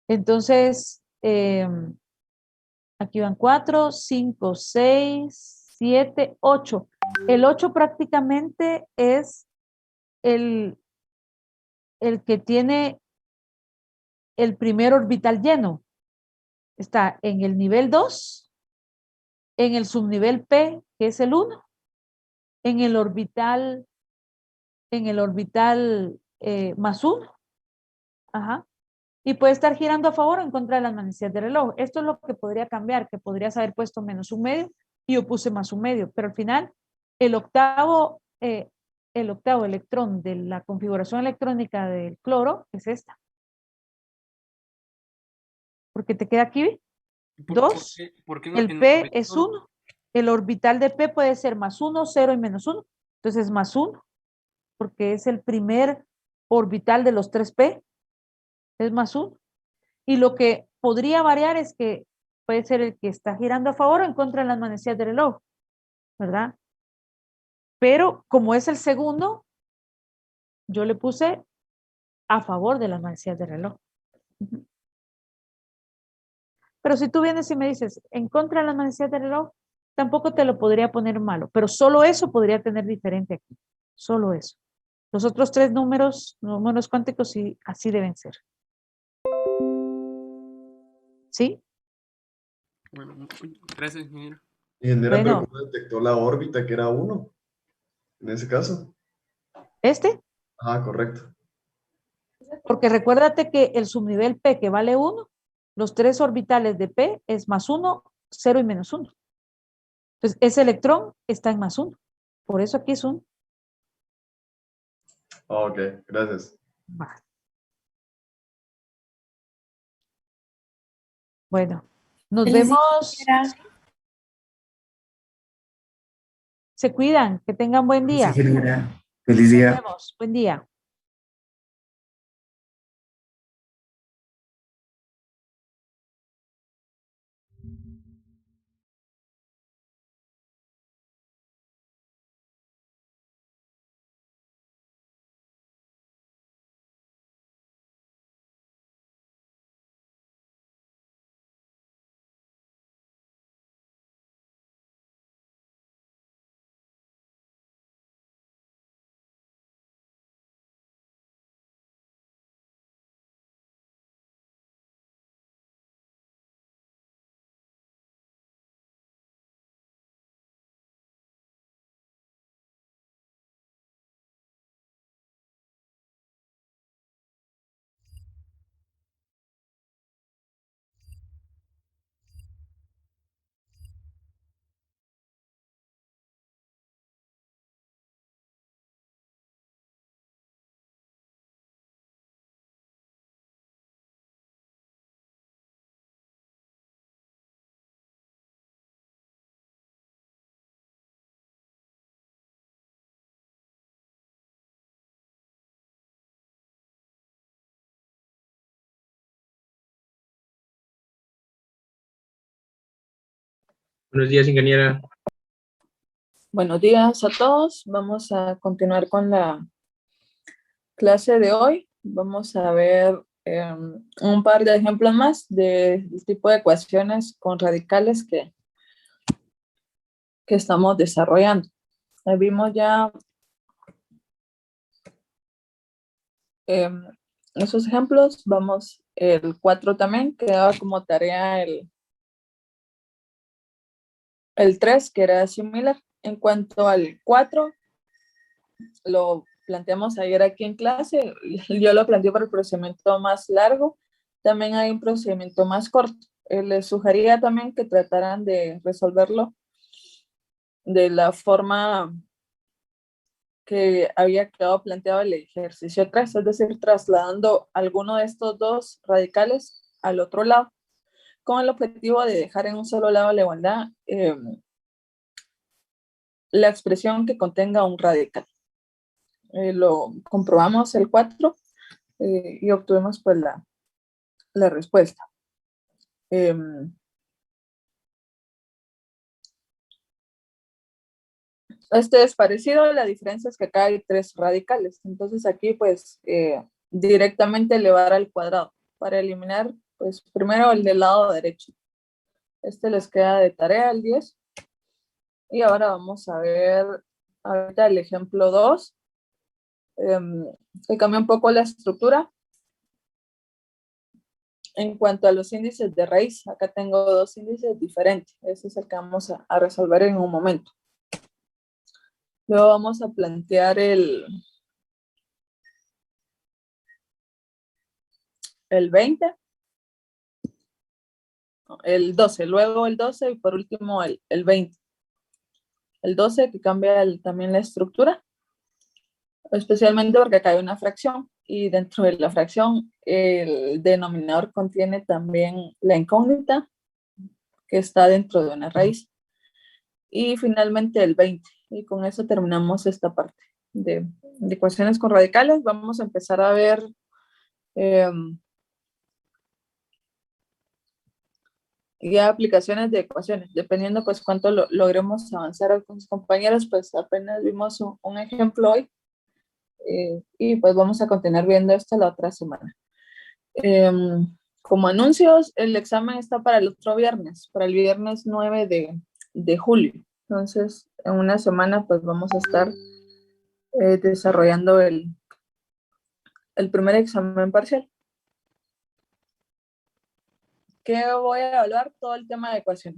Entonces, aquí van 4, 5, 6, 7, 8. El 8 prácticamente es el que tiene el primer orbital lleno. Está en el nivel 2, en el subnivel P, que es el 1, en el orbital más 1. Ajá. Y puede estar girando a favor o en contra de las manecillas del reloj. Esto es lo que podría cambiar, que podrías haber puesto -1/2 y yo puse +1/2, pero al final el octavo electrón de la configuración electrónica del cloro es esta. Porque te queda aquí 2, ¿Por qué el P es 1, el orbital de P puede ser +1, 0 y -1, entonces +1, porque es el primer orbital de los 3P, es +1. Y lo que podría variar es que puede ser el que está girando a favor o en contra de las manecillas del reloj, ¿verdad? Pero como es el segundo, yo le puse a favor de las manecillas del reloj. Pero si tú vienes y me dices en contra de las manecillas del reloj, tampoco te lo podría poner malo, pero solo eso podría tener diferente aquí, solo eso. Los otros 3 números cuánticos, sí, así deben ser. ¿Sí? Bueno, gracias, ingeniero. Ingeniera, Bueno. pero ¿cómo detectó la órbita que era 1? En ese caso. ¿Este? Ah, correcto. Porque recuérdate que el subnivel P que vale 1, los 3 orbitales de P es +1, 0 y -1. Entonces, ese electrón está en +1. Por eso aquí es 1. Ok, gracias. Vale. Bueno, nos Feliz día, vemos. ingeniera. Se cuidan, que tengan buen Sí, día. ingeniera. Feliz Nos día. vemos. Buen día. Buenos días, ingeniera. Buenos días a todos. Vamos a continuar con la clase de hoy. Vamos a ver un par de ejemplos más del tipo de ecuaciones con radicales que estamos desarrollando. Vimos ya esos ejemplos. Vamos el 4 también, que daba como tarea el 3, que era similar. En cuanto al 4, lo planteamos ayer aquí en clase. Yo lo planteo para el procedimiento más largo. También hay un procedimiento más corto. Les sugería también que trataran de resolverlo de la forma que había quedado planteado el ejercicio 3, es decir, trasladando alguno de estos dos radicales al otro lado, con el objetivo de dejar en un solo lado la igualdad la expresión que contenga un radical. Lo comprobamos el 4 y obtuvimos pues la respuesta. Este es parecido, la diferencia es que acá hay 3 radicales. Entonces aquí pues directamente elevar al cuadrado. Para eliminar pues primero el del lado derecho. Este les queda de tarea el 10. Y ahora vamos a ver ahorita el ejemplo 2. Que cambia un poco la estructura. En cuanto a los índices de raíz, acá tengo 2 índices diferentes. Ese es el que vamos a resolver en un momento. Luego vamos a plantear el 20, el 12, luego el 12 y por último el 20. El 12 que cambia también la estructura, especialmente porque acá hay una fracción y dentro de la fracción el denominador contiene también la incógnita que está dentro de una raíz. Y finalmente el 20. Y con eso terminamos esta parte de ecuaciones con radicales. Vamos a empezar a ver ya aplicaciones de ecuaciones. Dependiendo pues cuánto logremos avanzar con sus compañeros, pues apenas vimos un ejemplo hoy. Y pues vamos a continuar viendo esto la otra semana. Como anuncios, el examen está para el otro viernes, para el viernes 9 de julio. Entonces, en una semana, pues vamos a estar desarrollando el primer examen parcial. Que voy a evaluar todo el tema de ecuaciones.